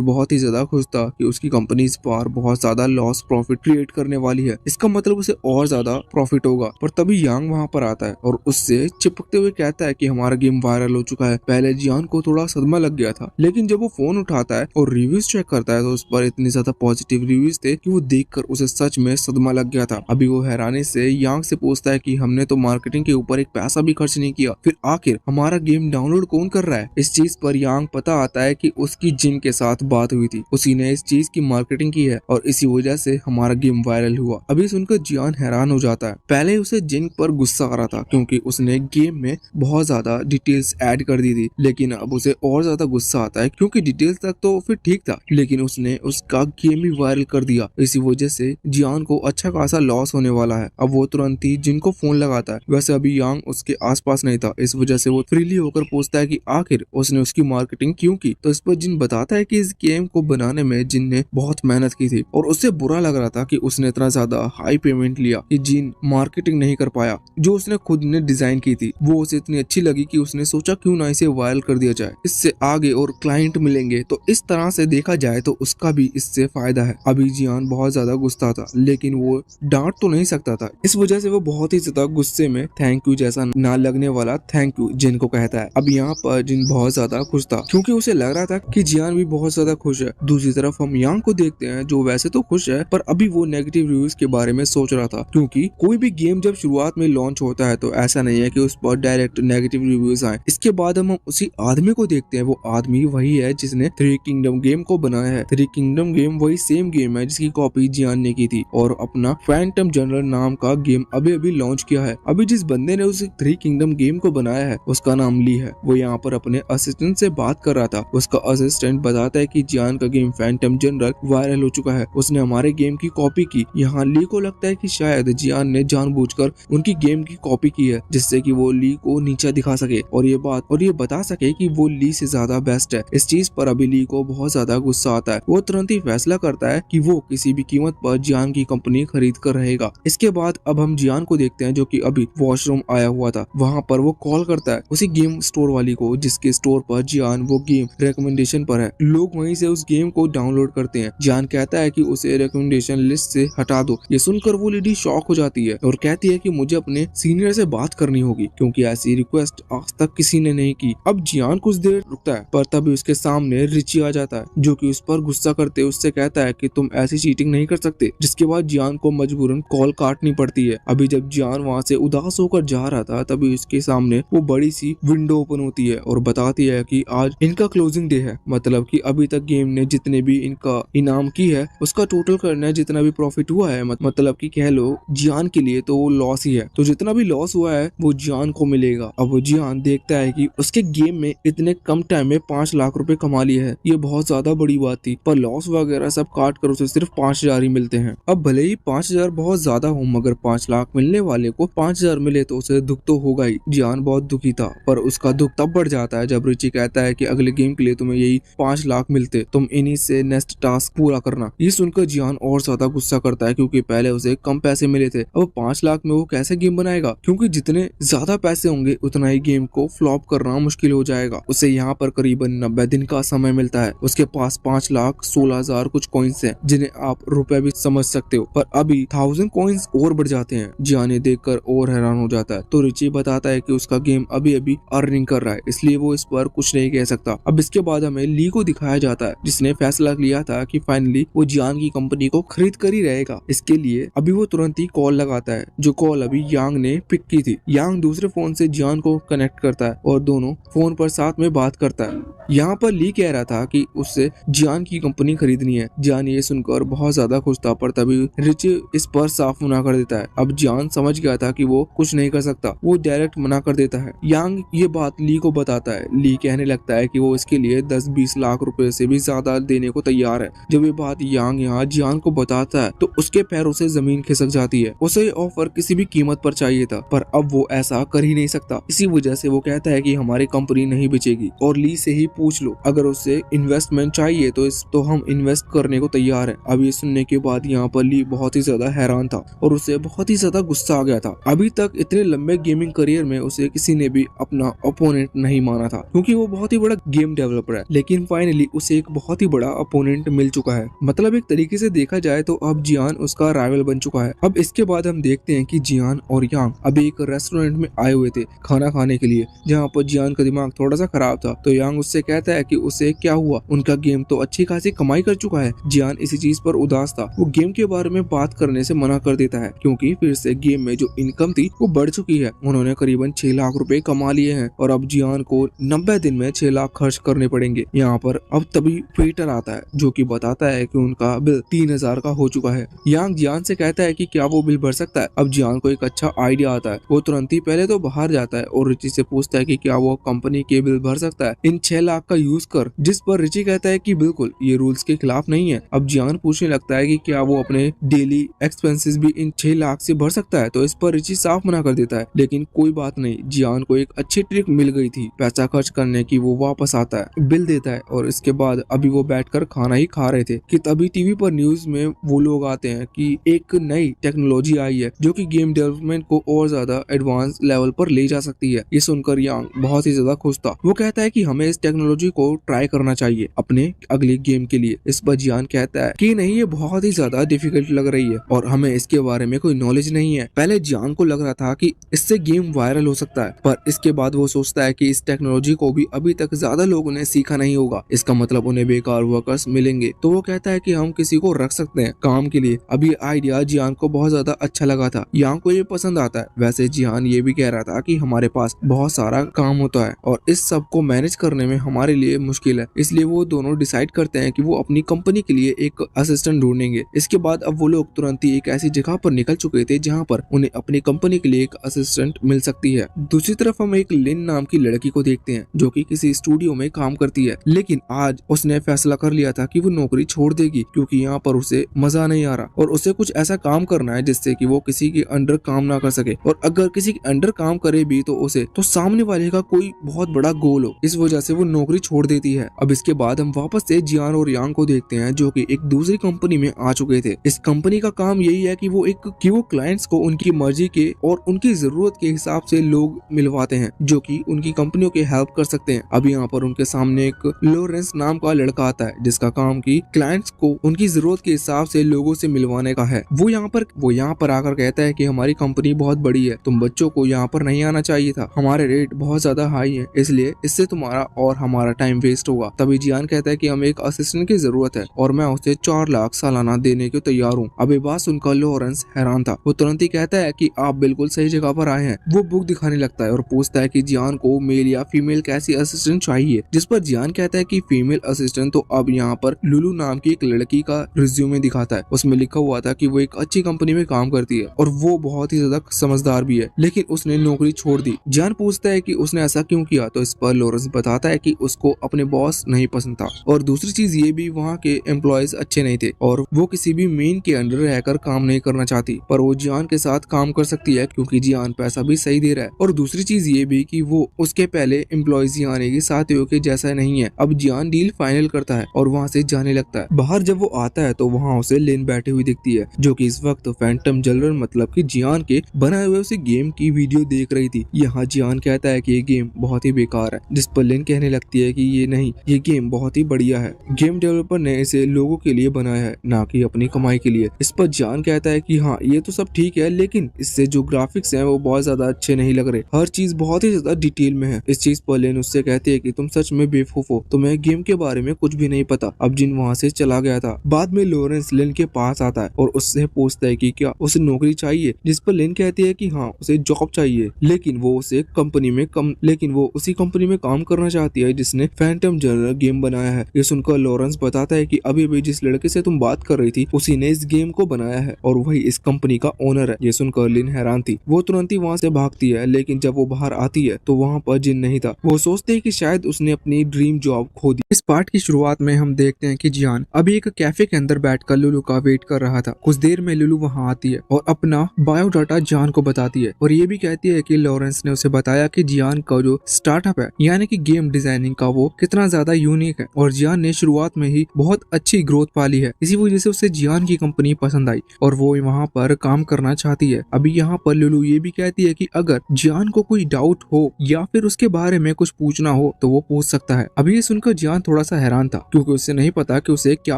बहुत ही ज्यादा खुश था कि उसकी कंपनी इस बार बहुत ज्यादा लॉस प्रॉफिट क्रिएट करने वाली है, इसका मतलब उसे और ज्यादा प्रॉफिट होगा। पर तभी यांग वहाँ पर आता है और उससे चिपकते हुए कहता है कि हमारा गेम वायरल हो चुका है। पहले जियान को थोड़ा सदमा लग गया था, लेकिन जब वो फोन उठाता है और रिव्यूज चेक करता है तो उस पर इतने ज्यादा पॉजिटिव रिव्यूज थे कि वो देखकर उसे सच में सदमा लग गया था। अभी वो हैरानी से यांग से पूछता है कि हमने तो मार्केटिंग के ऊपर एक पैसा भी खर्च नहीं किया, फिर आखिर हमारा गेम डाउनलोड कौन कर रहा है। इस चीज पर यांग पता आता है कि उसकी जिन के साथ बात हुई थी, उसी ने इस चीज की मार्केटिंग की है और इसी वजह से हमारा गेम वायरल हुआ। अभी सुनकर जियान हैरान हो जाता है। पहले उसे जिन पर गुस्सा आ रहा था क्योंकि उसने गेम में बहुत ज्यादा डिटेल्स ऐड कर दी थी, लेकिन अब उसे और ज्यादा ज्यादा गुस्सा आता है क्योंकि डिटेल्स तक तो फिर ठीक था, लेकिन उसने उसका गेम ही वायरल कर दिया। इसी वजह से जियान को अच्छा खासा लॉस होने वाला है। अब वो तुरंत ही जिन को फोन लगाता है। वैसे अभी यांग उसके आसपास नहीं था, इस वजह से वो फ्रीली होकर पूछता है कि आखिर उसने उसकी मार्केटिंग क्यों की। तो इस पर जिन बताता है कि इस गेम को बनाने में जिन ने बहुत मेहनत की थी और उससे बुरा लग रहा था कि उसने इतना ज्यादा हाई पेमेंट लिया कि जिन मार्केटिंग नहीं कर पाया जो उसने खुद ने डिजाइन की थी। वो उसे इतनी अच्छी लगी कि उसने सोचा क्यों ना इसे वायरल कर दिया जाए, इससे आगे और क्लाइंट मिलेंगे। तो इस तरह से देखा जाए तो उसका भी इससे फायदा है। अभी जियान बहुत ज्यादा गुस्सा था, लेकिन वो डांट तो नहीं सकता था। इस वजह से वो बहुत ही ज्यादा गुस्से में थैंक यू जैसा ना लगने वाला थैंक यू जिन को कहता है। अब यहाँ पर जिन बहुत ज्यादा खुश था क्योंकि उसे लग रहा था कि जियान भी बहुत ज्यादा खुश है। दूसरी तरफ हम यांग को देखते हैं जो वैसे तो खुश है, पर अभी वो नेगेटिव रिव्यूज के बारे में सोच रहा था, क्योंकि कोई भी गेम जब शुरुआत में लॉन्च होता है तो ऐसा नहीं है कि उस पर डायरेक्ट नेगेटिव रिव्यूज आए। इसके बाद हम उसी आदमी को देखते हैं। वो आदमी वही है जिसने थ्री किंगडम गेम को बनाया है। थ्री किंगडम गेम वही सेम गेम है जिसकी कॉपी जियान ने की थी और अपना फैंटम जनरल नाम का गेम अभी अभी लॉन्च किया है। अभी जिस बंदे ने उस थ्री किंगडम गेम को बनाया है उसका नाम ली है। वो यहाँ पर अपने असिस्टेंट से बात कर रहा था। उसका असिस्टेंट बताता है कि जियान का गेम फैंटम जनरल वायरल हो चुका है, उसने हमारे गेम की कॉपी की। यहाँ ली को लगता है कि शायद जियान ने जानबूझकर उनकी गेम की कॉपी की है जिससे कि वो ली को नीचा दिखा सके और ये बता सके कि वो ली से ज्यादा बेस्ट है। इस चीज पर अभी ली को बहुत ज्यादा गुस्सा आता है। वो तुरंत ही फैसला करता है कि वो किसी भी कीमत पर जियान की कंपनी खरीद कर रहेगा। इसके बाद अब हम जियान को देखते हैं जो कि अभी वॉशरूम आया हुआ था। वहाँ पर वो कॉल करता है उसी गेम स्टोर वाली को जिसके स्टोर पर जियान वो गेम रिकमेंडेशन पर है। लोग वहीं से उस गेम को डाउनलोड करते हैं। जियान कहता है कि उसे रिकमेंडेशन लिस्ट से हटा दो। ये सुनकर वो लेडी शॉक हो जाती है और कहती है कि मुझे अपने सीनियर से बात करनी होगी क्योंकि ऐसी रिक्वेस्ट आज तक किसी ने नहीं की। अब जियान कुछ देर रुकता है पर तभी उसके सामने रिची आ जाता है जो कि उस पर गुस्सा करते उससे कहता है कि तुम ऐसी चीटिंग नहीं कर सकते। जिसके बाद जियान को मजबूरन कॉल काटनी पड़ती है। अभी जब जियान वहाँ से उदास होकर जा रहा था तभी उसके सामने वो बड़ी सी विंडो ओपन होती है और बताती है कि आज इनका क्लोजिंग डे है, मतलब कि अभी तक गेम ने जितने भी इनका इनाम की है उसका टोटल करना है। जितना भी प्रॉफिट हुआ है मतलब कि कह लो जियान के लिए तो वो लॉस ही है, तो जितना भी लॉस हुआ है वो जियान को मिलेगा। अब वो जियान देखता है कि उसके गेम में इतने कम टाइम में 5 लाख रुपए कमा लिए हैं। ये बहुत ज्यादा बड़ी बात थी, पर लॉस वगैरह सब काट कर उसे सिर्फ 5,000 ही मिलते हैं। अब भले ही 5,000 बहुत ज्यादा हो, मगर 5 लाख मिलने वाले को 5,000 मिले तो उसे दुख तो होगा ही। जियान बहुत दुखी था, पर उसका दुख तब बढ़ जाता है जब रिची कहता है कि अगले गेम के लिए तुम्हें यही 5 लाख मिलते, तुम इन्हीं से नेक्स्ट टास्क पूरा करना। ये सुनकर जियान और ज्यादा गुस्सा करता है क्योंकि पहले उसे कम पैसे मिले थे। अब 5 लाख में वो कैसे गेम बनाएगा, क्योंकि जितने ज्यादा पैसे होंगे उतना ही गेम को फ्लॉप करना मुश्किल हो जाएगा। उसे यहाँ पर करीबन 90 दिन का समय मिलता है। उसके पास 5,16,000 कुछ कॉइन्स हैं जिन्हें आप रुपए भी समझ सकते हो, पर अभी 1000 कॉइन्स और बढ़ जाते हैं। जियान देखकर और हैरान हो जाता है। तो रिची बताता है कि उसका गेम अभी अभी अर्निंग कर रहा है, इसलिए वो इस पर कुछ नहीं कह सकता। अब इसके बाद हमें ली को दिखाया जाता है जिसने फैसला लिया था कि फाइनली वो जियान की कंपनी को खरीद कर ही रहेगा। इसके लिए अभी वो तुरंत ही कॉल लगाता है, जो कॉल अभी यांग ने पिक की थी। यांग दूसरे फोन से जियान को कनेक्ट करता है और दोनों फोन पर साथ में बात करता है। यहाँ पर ली कह रहा था कि उससे जियान की कंपनी खरीदनी है। जियान ये सुनकर बहुत ज्यादा खुश था, पर तभी रिची इस पर साफ मना कर देता है। अब जियान समझ गया था कि वो कुछ नहीं कर सकता, वो डायरेक्ट मना कर देता है। यांग ये बात ली को बताता है। ली कहने लगता है कि वो इसके लिए 10-20 लाख रुपए से भी ज्यादा देने को तैयार है। जब ये बात यांग यहाँ जियान को बताता है तो उसके पैरों से जमीन खिसक जाती है। उसे ये ऑफर किसी भी कीमत पर चाहिए था, पर अब वो ऐसा कर ही नहीं सकता। इसी वजह से वो कहता है कि हमारी कंपनी नहीं बेचेगी और ली से ही पूछ लो, अगर उसे इन्वेस्टमेंट चाहिए तो हम इन्वेस्ट करने को तैयार है। अब ये सुनने के बाद यहाँ पर ली बहुत ही ज्यादा हैरान था और उसे बहुत ही ज्यादा गुस्सा आ गया था। अभी तक इतने लंबे गेमिंग करियर में उसे किसी ने भी अपना ओपोनेंट नहीं माना था, क्योंकि वो बहुत ही बड़ा गेम डेवलपर है, लेकिन फाइनली उसे एक बहुत ही बड़ा ओपोनेंट मिल चुका है। मतलब एक तरीके से देखा जाए तो अब जियान उसका राइवल बन चुका है। अब इसके बाद हम देखते हैं कि जियान और यांग अभी एक रेस्टोरेंट में आए हुए थे खाना खाने के लिए, जहाँ पर जियान का दिमाग थोड़ा सा खराब था। तो यांग उससे कहता है कि उसे क्या हुआ, उनका गेम तो अच्छी खासी कमाई कर चुका है। जियान इसी चीज पर उदास था। वो गेम के बारे में बात करने से मना कर देता है क्योंकि फिर से गेम में जो इनकम थी वो बढ़ चुकी है। उन्होंने करीबन 6 लाख रुपए कमा लिए हैं और अब जियान को 90 दिन में 6 लाख खर्च करने पड़ेंगे। यहाँ पर अब तभी वेटर आता है जो कि बताता है कि उनका बिल 3,000 का हो चुका है। यांग जियान से कहता है कि क्या वो बिल भर सकता है। अब जियान को एक अच्छा आइडिया आता है। वो तुरंत ही पहले तो बाहर जाता है और रिची से पूछता है कि क्या वो कंपनी के बिल भर सकता है। इन 6 लाख का यूज कर, जिस पर रिची कहता है कि बिल्कुल ये रूल्स के खिलाफ नहीं है। अब जियान पूछने लगता है कि क्या वो अपने डेली एक्सपेंसेस भी इन 6 लाख से भर सकता है, तो इस पर रिची साफ मना कर देता है। लेकिन कोई बात नहीं, जियान को एक अच्छी ट्रिक मिल गई थी पैसा खर्च करने की। वो वापस आता है, बिल देता है और इसके बाद अभी वो बैठकर खाना ही खा रहे थे कि तभी टीवी पर न्यूज में वो लोग आते हैं कि एक नई टेक्नोलॉजी आई है जो कि गेम डेवलपमेंट को और ज्यादा एडवांस लेवल पर ले जा सकती है। ये सुनकर यांग बहुत ही ज्यादा खुश था। वो कहता है कि हमें इस टेक्नोलॉजी को ट्राई करना चाहिए अपने अगले गेम के लिए। इस पर जियान कहता है कि नहीं, ये बहुत ही ज्यादा डिफिकल्ट लग रही है और हमें इसके बारे में कोई नॉलेज नहीं है। पहले जियान को लग रहा था कि इससे गेम वायरल हो सकता है, पर इसके बाद वो सोचता है कि इस टेक्नोलॉजी को भी अभी तक ज्यादा लोगों ने सीखा नहीं होगा, इसका मतलब उन्हें बेकार वर्कर्स मिलेंगे। तो वो कहता है कि हम किसी को रख सकते हैं काम के लिए। अब ये आइडिया जियान को बहुत ज्यादा अच्छा लगा था, यांग को ये पसंद आता है। वैसे जियान ये भी कह रहा था कि हमारे पास बहुत सारा काम होता है और इस सब को मैनेज करने में हमारे लिए मुश्किल है, इसलिए वो दोनों डिसाइड करते हैं कि वो अपनी कंपनी के लिए एक असिस्टेंट ढूंढेंगे। इसके बाद अब वो लोग तुरंत ही एक ऐसी जगह पर निकल चुके थे जहाँ पर उन्हें अपनी कंपनी के लिए एक असिस्टेंट मिल सकती है। दूसरी तरफ हम एक लिन नाम की लड़की को देखते हैं जो कि किसी स्टूडियो में काम करती है, लेकिन आज उसने फैसला कर लिया था कि वो नौकरी छोड़ देगी क्योंकि यहाँ पर उसे मजा नहीं आ रहा और उसे कुछ ऐसा काम करना है जिससे कि वो किसी के अंडर काम ना कर सके, और अगर किसी के अंडर काम करे भी तो उसे तो सामने वाले का कोई बहुत बड़ा गोल हो। इस वजह से वो नौकरी छोड़ देती है। अब इसके बाद हम वापस से जियान और यांग को देखते हैं जो कि एक दूसरी कंपनी में आ चुके थे। इस कंपनी का काम यही है कि वो क्लाइंट्स को उनकी मर्जी के और उनकी जरूरत के हिसाब से लोग मिलवाते हैं जो कि उनकी कंपनियों के हेल्प कर सकते हैं। अब यहाँ पर उनके सामने एक लॉरेंस नाम का लड़का आता है जिसका काम की क्लाइंट्स को उनकी जरूरत के हिसाब से लोगों से मिलवाने का है। वो यहाँ पर आकर कहता है कि हमारी कंपनी बहुत बड़ी है, तुम बच्चों को यहाँ पर नहीं आना चाहिए था, हमारे रेट बहुत ज्यादा हाई है, इसलिए इससे तुम्हारा और हमारा टाइम वेस्ट होगा। तभी जियान कहता है कि हमें एक असिस्टेंट की जरूरत है और मैं उसे 4 लाख सालाना देने को तैयार हूँ। अब ये बात सुनकर लॉरेंस हैरान था। वो तुरंत ही कहता है कि आप बिल्कुल सही जगह पर आए हैं। वो बुक दिखाने लगता है और पूछता है कि जियान को मेल या फीमेल कैसी असिस्टेंट चाहिए, जिस पर जियान कहता है कि फीमेल असिस्टेंट। तो अब यहाँ पर लुलू नाम की एक लड़की का रिज्यूमे दिखाता है, उसमें लिखा हुआ था कि वो एक अच्छी कंपनी में काम करती है और वो बहुत ही ज्यादा समझदार भी है, लेकिन उसने नौकरी छोड़ दी। जियान पूछता है कि उसने ऐसा क्यों किया, तो इस पर लॉरेंस बताता है कि उसको अपने बॉस नहीं पसंद था और दूसरी चीज ये भी वहाँ के एम्प्लॉयज अच्छे नहीं थे और वो किसी भी मेन के अंडर रहकर काम नहीं करना चाहती, पर वो जियान के साथ काम कर सकती है क्योंकि जियान पैसा भी सही दे रहा है। और दूसरी चीज ये भी कि वो उसके पहले एम्प्लॉयज जियान के साथियों के जैसा नहीं है। अब जियान डील फाइनल करता है और वहाँ से जाने लगता है। बाहर जब वो आता है तो वहाँ उसे लिन बैठी हुई दिखती है जो कि इस वक्त फैंटम जनरल मतलब कि जियान के बनाए हुए उसे गेम की वीडियो देख रही थी। यहाँ जियान कहता है कि ये गेम बहुत ही बेकार है, जिस पर लिन कहने लगती है कि ये नहीं, ये गेम बहुत ही बढ़िया है, गेम डेवलपर ने इसे लोगों के लिए बनाया है ना कि अपनी कमाई के लिए। इस पर जियान कहता है कि हाँ ये तो सब ठीक है, लेकिन इससे जो ग्राफिक्स हैं वो बहुत ज्यादा अच्छे नहीं लग रहे, हर चीज बहुत ही ज्यादा डिटेल में है। इस चीज पर लिन उससे कहती है कि तुम सच में बेवकूफ हो, तुम्हें गेम के बारे में कुछ भी नहीं पता। अब जिन वहाँ से चला गया था। बाद में लॉरेंस लिन के पास आता है और उससे पूछता है कि क्या उसे नौकरी चाहिए, जिस पर लिन कहती है कि हाँ उसे जॉब चाहिए, लेकिन वो उसी कंपनी में काम करना चाहती है जिसने फैंटम जनरल गेम बनाया है। ये सुनकर लॉरेंस बताता है कि अभी भी जिस लड़के से तुम बात कर रही थी उसी ने इस गेम को बनाया है और वही इस कंपनी का ओनर है। ये सुनकर लिन हैरान थी। वो तुरंत ही वहाँ से भागती है, लेकिन जब वो बाहर आती है तो वहाँ पर जिन नहीं था। वो सोचते हैं कि शायद उसने अपनी ड्रीम जॉब खो दी। इस पार्ट की शुरुआत में हम देखते हैं कि जियान अभी एक कैफे के अंदर बैठकर लुलू का वेट कर रहा था। कुछ देर में लुलू वहाँ आती है और अपना बायोडाटा जियान को बताती है और ये भी कहती है कि लॉरेंस ने उसे बताया कि जियान का जो स्टार्टअप है यानी कि गेम डिजाइनिंग का वो कितना ज्यादा यूनिक है और जियान ने शुरुआत में ही बहुत अच्छी ग्रोथ पाली है। इसी वजह से उसे जियान की कंपनी पसंद आई और वो वहाँ पर काम करना चाहती है। अभी यहाँ पर लुलू ये भी कहती है कि अगर जियान को कोई डाउट हो या फिर उसके बारे में कुछ पूछना हो तो वो पूछ सकता है। अभी ये सुनकर जियान थोड़ा सा हैरान था क्योंकि उसे नहीं पता कि उसे क्या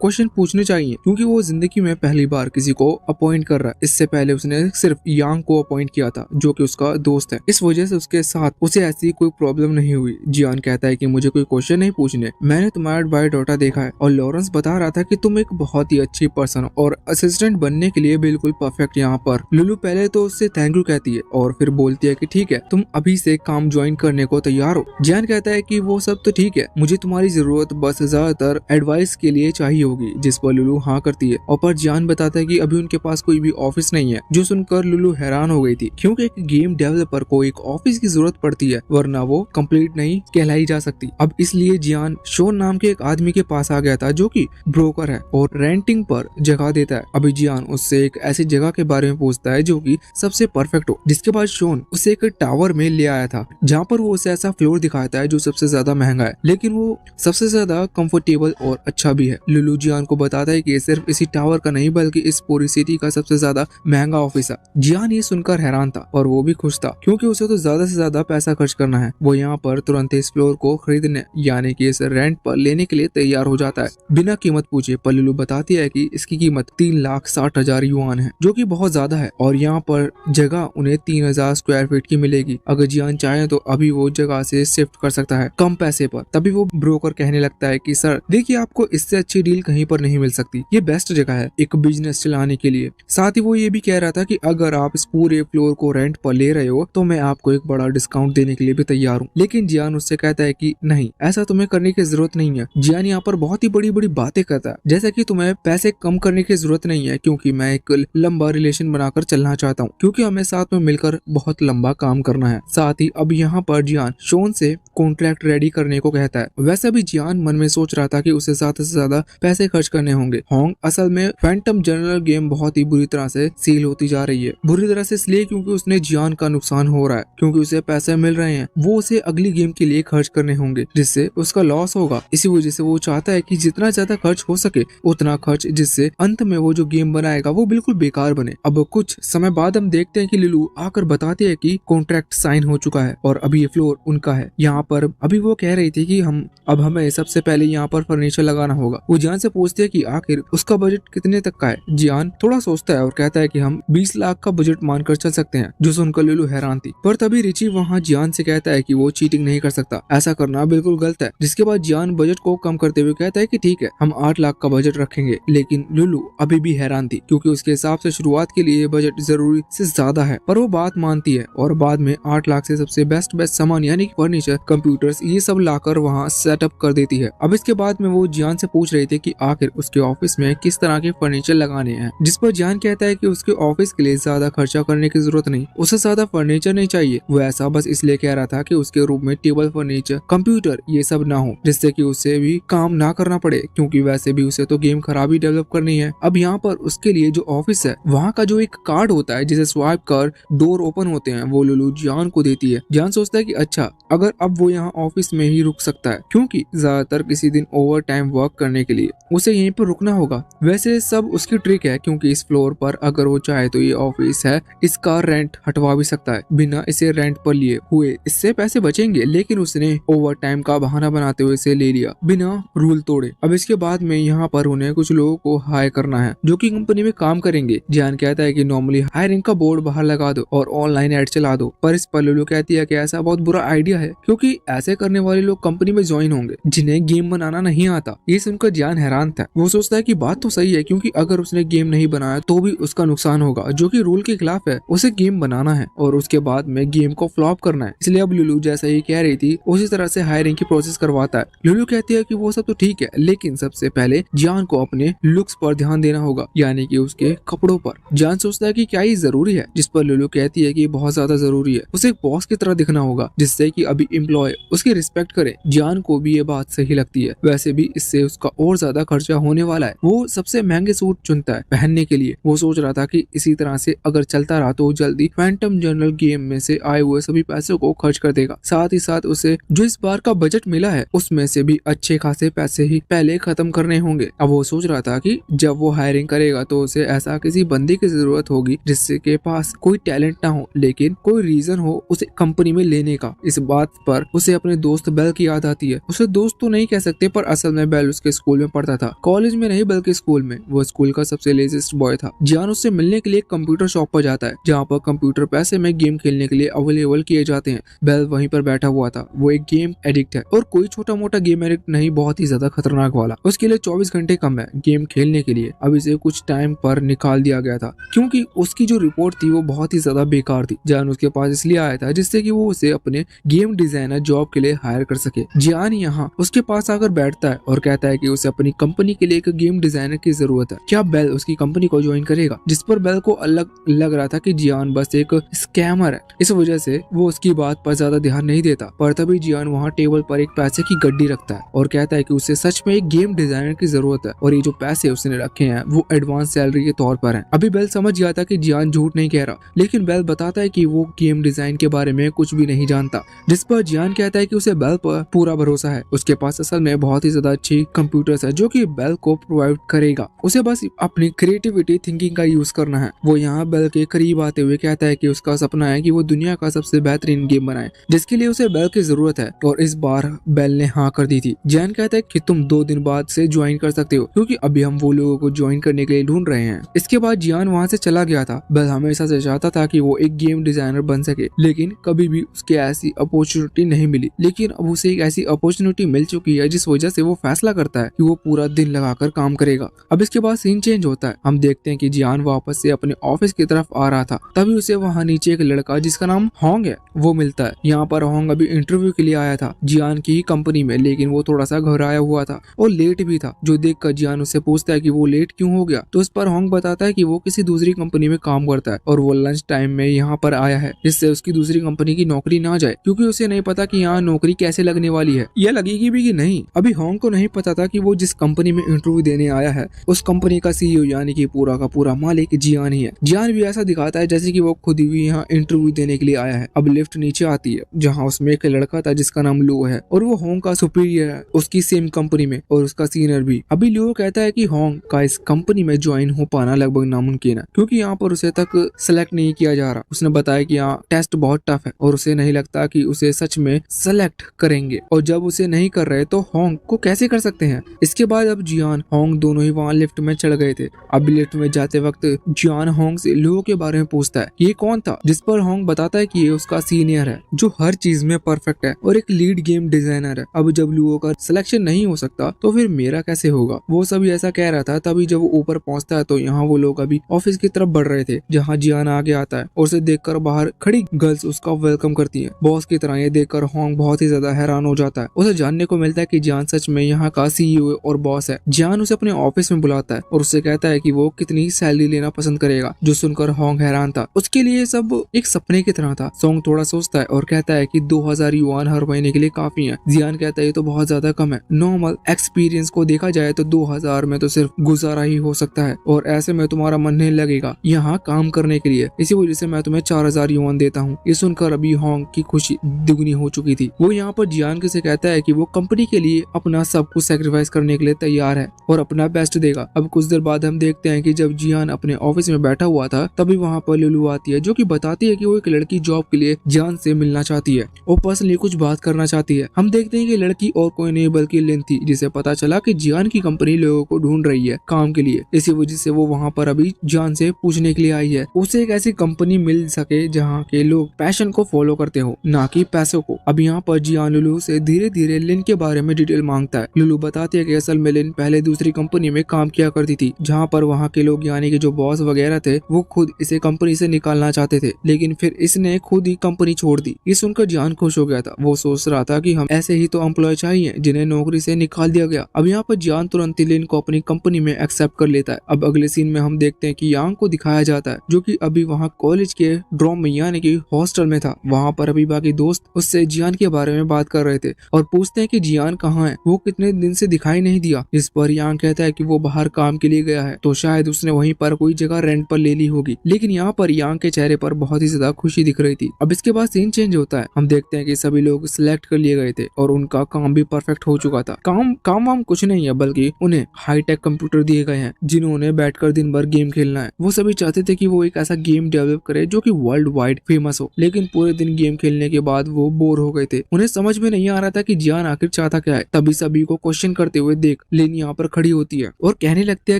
क्वेश्चन पूछने चाहिए, क्योंकि वो जिंदगी में पहली बार किसी को अपॉइंट कर रहा है। इससे पहले उसने सिर्फ यांग को अपॉइंट किया था जो कि उसका दोस्त है। इस वजह से उसके साथ उसे ऐसी कोई प्रॉब्लम नहीं हुई। जियान कहता है कि मुझे कोई क्वेश्चन नहीं पूछने, मैंने तुम्हारा बायोडाटा देखा है और लॉरेंस बता रहा था कि तुम एक बहुत ही अच्छी पर्सन हो और असिस्टेंट बनने के लिए बिल्कुल परफेक्ट। यहाँ पर लुलू पहले तो उससे थैंक यू कहती है और फिर बोलती है कि ठीक है तुम अभी से काम ज्वाइन करने को तैयार हो। जियान कहता है कि वो सब तो ठीक है, मुझे तुम्हारी जरूरत बस ज्यादातर एडवाइस के लिए चाहिए होगी, जिस पर लुलू हाँ करती है। और पर जियान बताता है कि अभी उनके पास कोई भी ऑफिस नहीं है, जो सुनकर लुलू हैरान हो गई थी क्योंकि एक गेम डेवलपर को एक ऑफिस की जरूरत पड़ती है वरना वो कंप्लीट नहीं कह कहलाई जा सकती। अब इसलिए जियान शोन नाम के एक आदमी के पास आ गया था जो कि ब्रोकर है और रेंटिंग पर जगह देता है। अभी जियान उससे एक ऐसी जगह के बारे में पूछता है जो कि सबसे परफेक्ट हो, जिसके बाद शोन उसे एक टावर में ले आया था जहाँ पर वो उसे ऐसा फ्लोर दिखाता है जो सबसे ज्यादा महंगा है लेकिन वो सबसे ज्यादा कंफर्टेबल और अच्छा भी है। लुलू जियान को बताता है कि ये सिर्फ इसी टावर का नहीं बल्कि इस पूरी सिटी का सबसे ज्यादा महंगा ऑफिस है। जियान ये सुनकर हैरान था और वो भी खुश था क्योंकि उसे तो ज्यादा से ज्यादा पैसा खर्च करना है। वो यहाँ पर तुरंत इस फ्लोर को खरीदने यानी कि इसे रेंट पर लेने के लिए तैयार हो जाता है बिना कीमत पूछे। पर लुलू बताती है कि इसकी कीमत 3,60,000 युआन है जो कि बहुत ज्यादा है और यहाँ पर जगह उन्हें 3,000 स्क्वायर फीट की मिलेगी। अगर जियान चाहे तो अभी वो जगह से शिफ्ट कर सकता है कम पैसे पर। तभी वो ब्रोकर कहने लगता है कि सर देखिए, आपको इससे अच्छी डील कहीं पर नहीं मिल सकती, ये बेस्ट जगह है एक बिजनेस चलाने के लिए। साथ ही वो ये भी कह रहा था कि अगर आप इस पूरे फ्लोर को रेंट पर ले रहे हो तो मैं आपको एक बड़ा डिस्काउंट देने के लिए भी तैयार हूँ। लेकिन जियान उससे कहता है कि नहीं, ऐसा तुम्हें करने की जरूरत नहीं है। जियान यहाँ पर बहुत ही बड़ी बड़ी बातें करता है जैसा कि तुम्हें पैसे कम करने की जरूरत नहीं है क्योंकि मैं एक लंबा रिलेशन बनाकर चलना चाहता हूँ, क्योंकि हमें साथ में मिलकर बहुत लंबा काम करना है। साथ ही अब यहाँ पर जियान शोन से कॉन्ट्रैक्ट रेडी करने को कहता है। वैसे भी जियान मन में सोच रहा था कि उसे ज्यादा से ज्यादा पैसे खर्च करने होंगे। होंग असल में फैंटम जनरल गेम बहुत ही बुरी तरह से सील होती जा रही है। बुरी तरह से इसलिए क्योंकि उसने जियान का नुकसान हो रहा है, क्योंकि उसे पैसे मिल रहे हैं वो उसे अगली गेम के लिए खर्च करने होंगे जिससे उसका लॉस होगा। इसी वजह से वो चाहता है कि जितना ज्यादा खर्च हो सके उतना खर्च, जिससे अंत में वो जो गेम बनाएगा वो बिल्कुल बेकार बने। अब कुछ समय बाद हम देखते हैं कि लिलू आकर बताती है कि कॉन्ट्रैक्ट साइन हो चुका है और अभी ये फ्लोर उनका है। यहाँ पर अभी वो कह रही थी कि हमें सबसे पहले यहाँ पर फर्नीचर लगाना होगा। वो जियान से पूछती है कि आखिर उसका बजट कितने तक का है। जियान थोड़ा सोचता है और कहता है कि हम 20 लाख का बजट मानकर चल सकते हैं, जो सुनकर लिलू हैरान थी। पर तभी रिची वहाँ जियान से कहता है कि वो चीटिंग नहीं कर सकता, ऐसा करना बिल्कुल गलत है। जिसके बाद जियान बजट को कम करते हुए कहता है कि ठीक है, हम 8 लाख का बजट रखेंगे। लेकिन लिलू अभी भी हैरान थी क्योंकि उसके हिसाब से शुरुआत के लिए बजट जरूरी से ज्यादा है। पर वो बात मानती है और बाद में 8 लाख से सबसे बेस्ट सामान यानी फर्नीचर, कंप्यूटर्स, ये सब लाकर वहाँ सेटअप कर देती है। अब इसके बाद में वो जियान से पूछ रही थी कि आखिर उसके ऑफिस में किस तरह के फर्नीचर लगाने हैं, जिस पर जियान कहता है कि उसके ऑफिस के लिए ज्यादा खर्चा करने की जरूरत नहीं, उसे ज्यादा फर्नीचर नहीं चाहिए। वो ऐसा बस इसलिए कह रहा था कि उसके रूम में टेबल, फर्नीचर, कंप्यूटर ये सब ना हो, जिससे कि उसे भी काम ना करना पड़े, क्योंकि वैसे भी उसे तो गेम खराब ही डेवलप करनी है। अब यहाँ पर उसके लिए जो ऑफिस है वहाँ का जो एक कार्ड होता है जिसे स्वाइप कर डोर ओपन होते हैं, वो लुलू जियान को देती है। जियान सोचता है कि अच्छा, अगर अब वो यहाँ ऑफिस में ही रुक सकता है क्योंकि ज्यादातर किसी दिन ओवर टाइम वर्क करने के लिए उसे यहीं पर रुकना होगा। वैसे सब उसकी ट्रिक है क्योंकि इस फ्लोर पर अगर वो चाहे तो ये ऑफिस है, इसका रेंट हटवा भी सकता है बिना इसे रेंट पर लिए हुए, इससे पैसे बचेंगे। लेकिन उसने ओवर टाइम का बहाना बनाते हुए इसे ले लिया बिना रूल तोड़े। अब इसके बाद में यहाँ पर उन्हें कुछ लोगों को हायर करना है जो कि कंपनी में काम करेंगे। जियान कहता है कि नॉर्मली हायरिंग का बोर्ड बाहर लगा दो और ऑनलाइन एड चला दो, पर इस पर लुलू कहती है कि ऐसा बहुत बुरा आइडिया है क्योंकि ऐसे करने वाले लोग कंपनी में ज्वाइन होंगे जिन्हें गेम बनाना नहीं आता। ये सुनकर जियान हैरान था। वो सोचता है कि बात तो सही है क्योंकि अगर उसने गेम नहीं बनाया तो भी उसका नुकसान होगा, जो कि रूल के खिलाफ है। उसे गेम बनाना है और उसके बाद में गेम को फ्लॉप करना है। इसलिए अब लुलू जैसा ही कह रही थी उसी तरह से हायरिंग की प्रोसेस करवाता है। लुलू कहती है कि वो सब तो ठीक है, लेकिन सबसे पहले जियान को अपने लुक्स पर ध्यान देना होगा, यानी कि उसके कपड़ों पर। जियान सोचता है कि क्या ये जरूरी है, जिस पर लुलू कहती है कि बहुत ज्यादा जरूरी है। उसे एक बॉस की तरह दिखना होगा जिससे कि अभी एम्प्लॉय उसकी रिस्पेक्ट करे। जियान को भी ये बात सही लगती है। वैसे भी इससे उसका और ज्यादा खर्चा होने वाला है। वो सबसे महंगे सूट चुनता है पहनने के लिए। वो सोच रहा था कि इसी तरह से अगर चलता रहा तो जल्दी फैंटम जनरल गेम में से आए हुए सभी पैसों को खर्च कर देगा। साथ ही साथ उसे जो इस बार का बजट मिला है उसमें से भी अच्छे खासे पैसे ही पहले खत्म करने होंगे। अब वो सोच रहा था कि जब वो हायरिंग करेगा तो उसे ऐसा किसी बंदे की जरूरत होगी जिससे के पास कोई टैलेंट ना हो लेकिन कोई रीजन हो उसे कंपनी में लेने का। इस बात पर उसे अपने दोस्त बेल की याद आती है। उसे दोस्त तो नहीं कह सकते, पर असल में बेल उसके स्कूल में पढ़ता था, कॉलेज में नहीं बल्कि स्कूल में। वो स्कूल का सबसे लेजीस्ट बॉय था। जियान उससे मिलने के लिए कंप्यूटर शॉप पर जाता है जहाँ पर कंप्यूटर पैसे में गेम खेलने के लिए अवेलेबल किए जाते हैं। बेल वहीं पर बैठा हुआ था। वो एक गेम एडिक्ट है और कोई छोटा मोटा गेम एडिक्ट नहीं, बहुत ही ज्यादा खतरनाक वाला। उसके लिए 24 घंटे कम है गेम खेलने के लिए। अब इसे कुछ टाइम पर निकाल दिया गया था क्योंकि उसकी जो रिपोर्ट थी वो बहुत ही ज्यादा बेकार थी। जियान उसके पास इसलिए आया था जिससे कि वो उसे अपने गेम डिजाइनर जॉब के लिए हायर कर सके। जियान यहाँ उसके पास आकर बैठता है और कहता है कि उसे अपनी कंपनी के लिए एक गेम डिजाइनर की जरूरत है, क्या बेल उसकी कंपनी को ज्वाइन करेगा। जिस पर बेल को अलग लग रहा था कि जियान बस एक स्कैमर है, इस वजह से वो उसकी बात पर ज्यादा ध्यान नहीं देता। पर तभी तभी जियान वहाँ टेबल पर एक पैसे की गड्डी रखता है और कहता है कि उसे सच में एक गेम डिजाइनर की जरूरत है और ये जो पैसे उसने रखे हैं वो एडवांस सैलरी के तौर पर हैं। अभी बेल समझ गया था कि जियान झूठ नहीं कह रहा, लेकिन बेल बताता है कि वो गेम डिजाइन के बारे में कुछ भी नहीं जानता, जिस पर जियान कहता है कि उसे बेल पर पूरा भरोसा है। उसके पास असल में बहुत ही ज्यादा अच्छी कंप्यूटर्स है जो कि बेल को प्रोवाइड करेगा, उसे बस अपनी क्रिएटिविटी थिंकिंग का यूज करना है। वो यहाँ बेल के करीब आते हुए कहता है कि उसका सपना है कि वो दुनिया का सबसे बेहतरीन गेम बनाए, जिसके लिए उसे बेल की जरूरत है और इस बार बेल ने हाँ कर दी थी। जियान कहता है कि तुम 2 दिन बाद से ज्वाइन कर सकते हो, क्योंकि अभी हम वो लोगों को ज्वाइन करने के लिए ढूंढ रहे हैं। इसके बाद जियान वहाँ से चला गया था। बेल हमेशा से चाहता था कि वो एक गेम डिजाइनर बन सके, लेकिन कभी भी उसके ऐसी अपॉर्चुनिटी नहीं मिली। लेकिन अब उसे एक ऐसी अपॉर्चुनिटी मिल चुकी है जिस वजह से वो फैसला करता है कि वो पूरा दिन लगाकर काम करेगा। अब इसके बाद सीन चेंज होता है। हम देखते हैं कि जियान वापस से अपने ऑफिस की तरफ आ रहा था, तभी उसे वहाँ नीचे एक लड़का जिसका नाम होंग है वो मिलता है। यहाँ पर होंग अभी इंटरव्यू के लिए आया था जियान की ही कंपनी में, लेकिन वो थोड़ा सा घबराया हुआ था और लेट भी था, जो देखकर जियान उससे पूछता है कि वो लेट क्यों हो गया। तो इस पर होंग बताता है कि वो किसी दूसरी कंपनी में काम करता है और वो लंच टाइम में यहाँ पर आया है, जिससे उसकी दूसरी कंपनी की नौकरी ना जाए, क्योंकि उसे नहीं पता कि यहाँ नौकरी कैसे लगने वाली है, यह लगेगी भी कि नहीं। अभी होंग को नहीं पता था कि वो जिस कंपनी में इंटरव्यू देने आया है उस कंपनी का सीईओ यानी कि पूरा का पूरा मालिक जियान ही है। जियान भी ऐसा दिखाता है जैसे कि वो खुद ही यहाँ इंटरव्यू देने के लिए आया है। अब लिफ्ट नीचे आती है जहाँ उसमें एक लड़का था जिसका नाम लुओ है और वो होंग का सुपीरियर है उसकी सेम कंपनी में और उसका सीनियर भी। अभी लुओ कहता है कि होंग का इस कंपनी में ज्वाइन हो पाना लगभग नामुमकिन है, क्योंकि यहाँ पर उसे तक सेलेक्ट नहीं किया जा रहा। उसने बताया कि यहाँ टेस्ट बहुत टफ है और उसे नहीं लगता कि उसे सच में सेलेक्ट करेंगे, और जब उसे नहीं कर रहे तो होंग को कैसे कर सकते हैं। इसके बाद अब जियान होंग दोनों ही वहाँ लिफ्ट में चढ़ गए थे। अब लिफ्ट में जाते वक्त जियान होंग से लुओ के बारे में पूछता है ये कौन था, जिस पर होंग बताता है कि ये उसका सीनियर है जो हर चीज में परफेक्ट है और एक लीड गेम डिजाइनर है। अब जब लुओ का सिलेक्शन नहीं हो सकता तो फिर मेरा कैसे होगा। वो सभी ऐसा कह रहा था, तभी जब वो ऊपर पहुंचता है तो यहाँ वो लोग अभी ऑफिस की तरफ बढ़ रहे थे, जहाँ जियान आगे आता है और उसे देखकर बाहर खड़ी गर्ल्स उसका वेलकम करती है बॉस की तरह। ये देखकर होंग बहुत ही ज्यादा हैरान हो जाता है। उसे जानने को मिलता है कि जियान सच में यहाँ का सीईओ और बॉस है। जियान उसे अपने ऑफिस में बुलाता है और उससे कहता है कि वो कितनी सैलरी लेना पसंद करेगा, जो सुनकर होंग हैरान था। उसके लिए सब एक सपने की तरह था। सोंग थोड़ा सोचता है और कहता है कि 2000 युआन हर महीने के लिए काफी है। जियान कहता है ये तो बहुत ज्यादा कम है, नॉर्मल एक्सपीरियंस को देखा जाए तो 2000 में तो सिर्फ गुजारा ही हो सकता है और ऐसे में तुम्हारा मन नहीं लगेगा यहाँ काम करने के लिए, इसी वजह से मैं तुम्हें 4000 युआन देता हूँ। ये सुनकर अभी होंग की खुशी दुगनी हो चुकी थी। वो यहाँ पर जियान से कहता है कि वो कंपनी के लिए अपना सब कुछ सेक्रीफाइस करने के लिए तैयार है और अपना बेस्ट देगा। अब कुछ देर बाद हम देखते हैं कि जब जियान अपने ऑफिस में बैठा हुआ था तभी वहाँ पर लुलु आती है, जो कि बताती है कि वो एक लड़की जॉब के लिए जियान से मिलना चाहती है और पर्सनली कुछ बात करना चाहती है। हम देखते हैं कि लड़की और कोई नहीं बल्कि लिन थी, जिसे पता चला कि जियान की कंपनी लोगों को ढूंढ रही है काम के लिए। इसी वजह से वो वहाँ पर अभी जियान से पूछने के लिए आई है उसे एक ऐसी कंपनी मिल सके जहाँ के लोग पैशन को फॉलो करते हो, ना कि पैसों को। अब यहाँ पर जियान लुलु से धीरे धीरे लिन के बारे में डिटेल मांगता है। लुलु बताती है कि असल में लिन पहले दूसरी कंपनी में काम किया करती थी, जहाँ पर वहाँ के लोग यानी कि जो बॉस वगैरह थे वो खुद इसे कंपनी से निकालना चाहते थे, लेकिन फिर इसने खुद ही कंपनी छोड़ दी। ये सुनकर जियान खुश हो गया था। वो सोच रहा था कि हम ऐसे ही तो एम्प्लॉय चाहिए जिन्हें नौकरी से निकाल दिया गया। अब यहाँ पर जियान तुरंत ही लिन को अपनी कंपनी में एक्सेप्ट कर लेता है। अब अगले सीन में हम देखते हैं कि यांग को दिखाया जाता है, जो कि अभी वहाँ कॉलेज के ड्रॉम में यानी कि हॉस्टल में था। वहाँ पर अभी बाकी दोस्त उससे जियान के बारे में बात कर रहे थे और पूछते हैं कि जियान कहाँ है, वो कितने दिन से दिखाई नहीं दिया। इस पर यांग कहता है कि वो बाहर काम के लिए गया है, तो शायद उसने वहीं पर कोई जगह रेंट पर ले ली होगी। लेकिन यहाँ पर यांग के चेहरे पर बहुत ही ज्यादा खुशी दिख रही थी। अब इसके बाद सीन चेंज होता है। हम देखते हैं कि सभी लोग सिलेक्ट कर लिए गए थे और उनका काम भी परफेक्ट हो चुका था। काम वाम कुछ नहीं है, बल्कि उन्हें हाईटेक कंप्यूटर दिए गए हैं जिन्होंने बैठकर दिन भर गेम खेलना है। वो सभी चाहते थे कि वो एक ऐसा गेम डेवलप करे जो कि वर्ल्ड वाइड फेमस हो, लेकिन पूरे दिन गेम खेलने के बाद वो बोर हो गए थे। उन्हें समझ में नहीं आ रहा था कि जियान आखिर चाहता क्या है। तभी सभी को क्वेश्चन करते हुए देख लिन यहाँ पर खड़ी होती है और कहने लगती है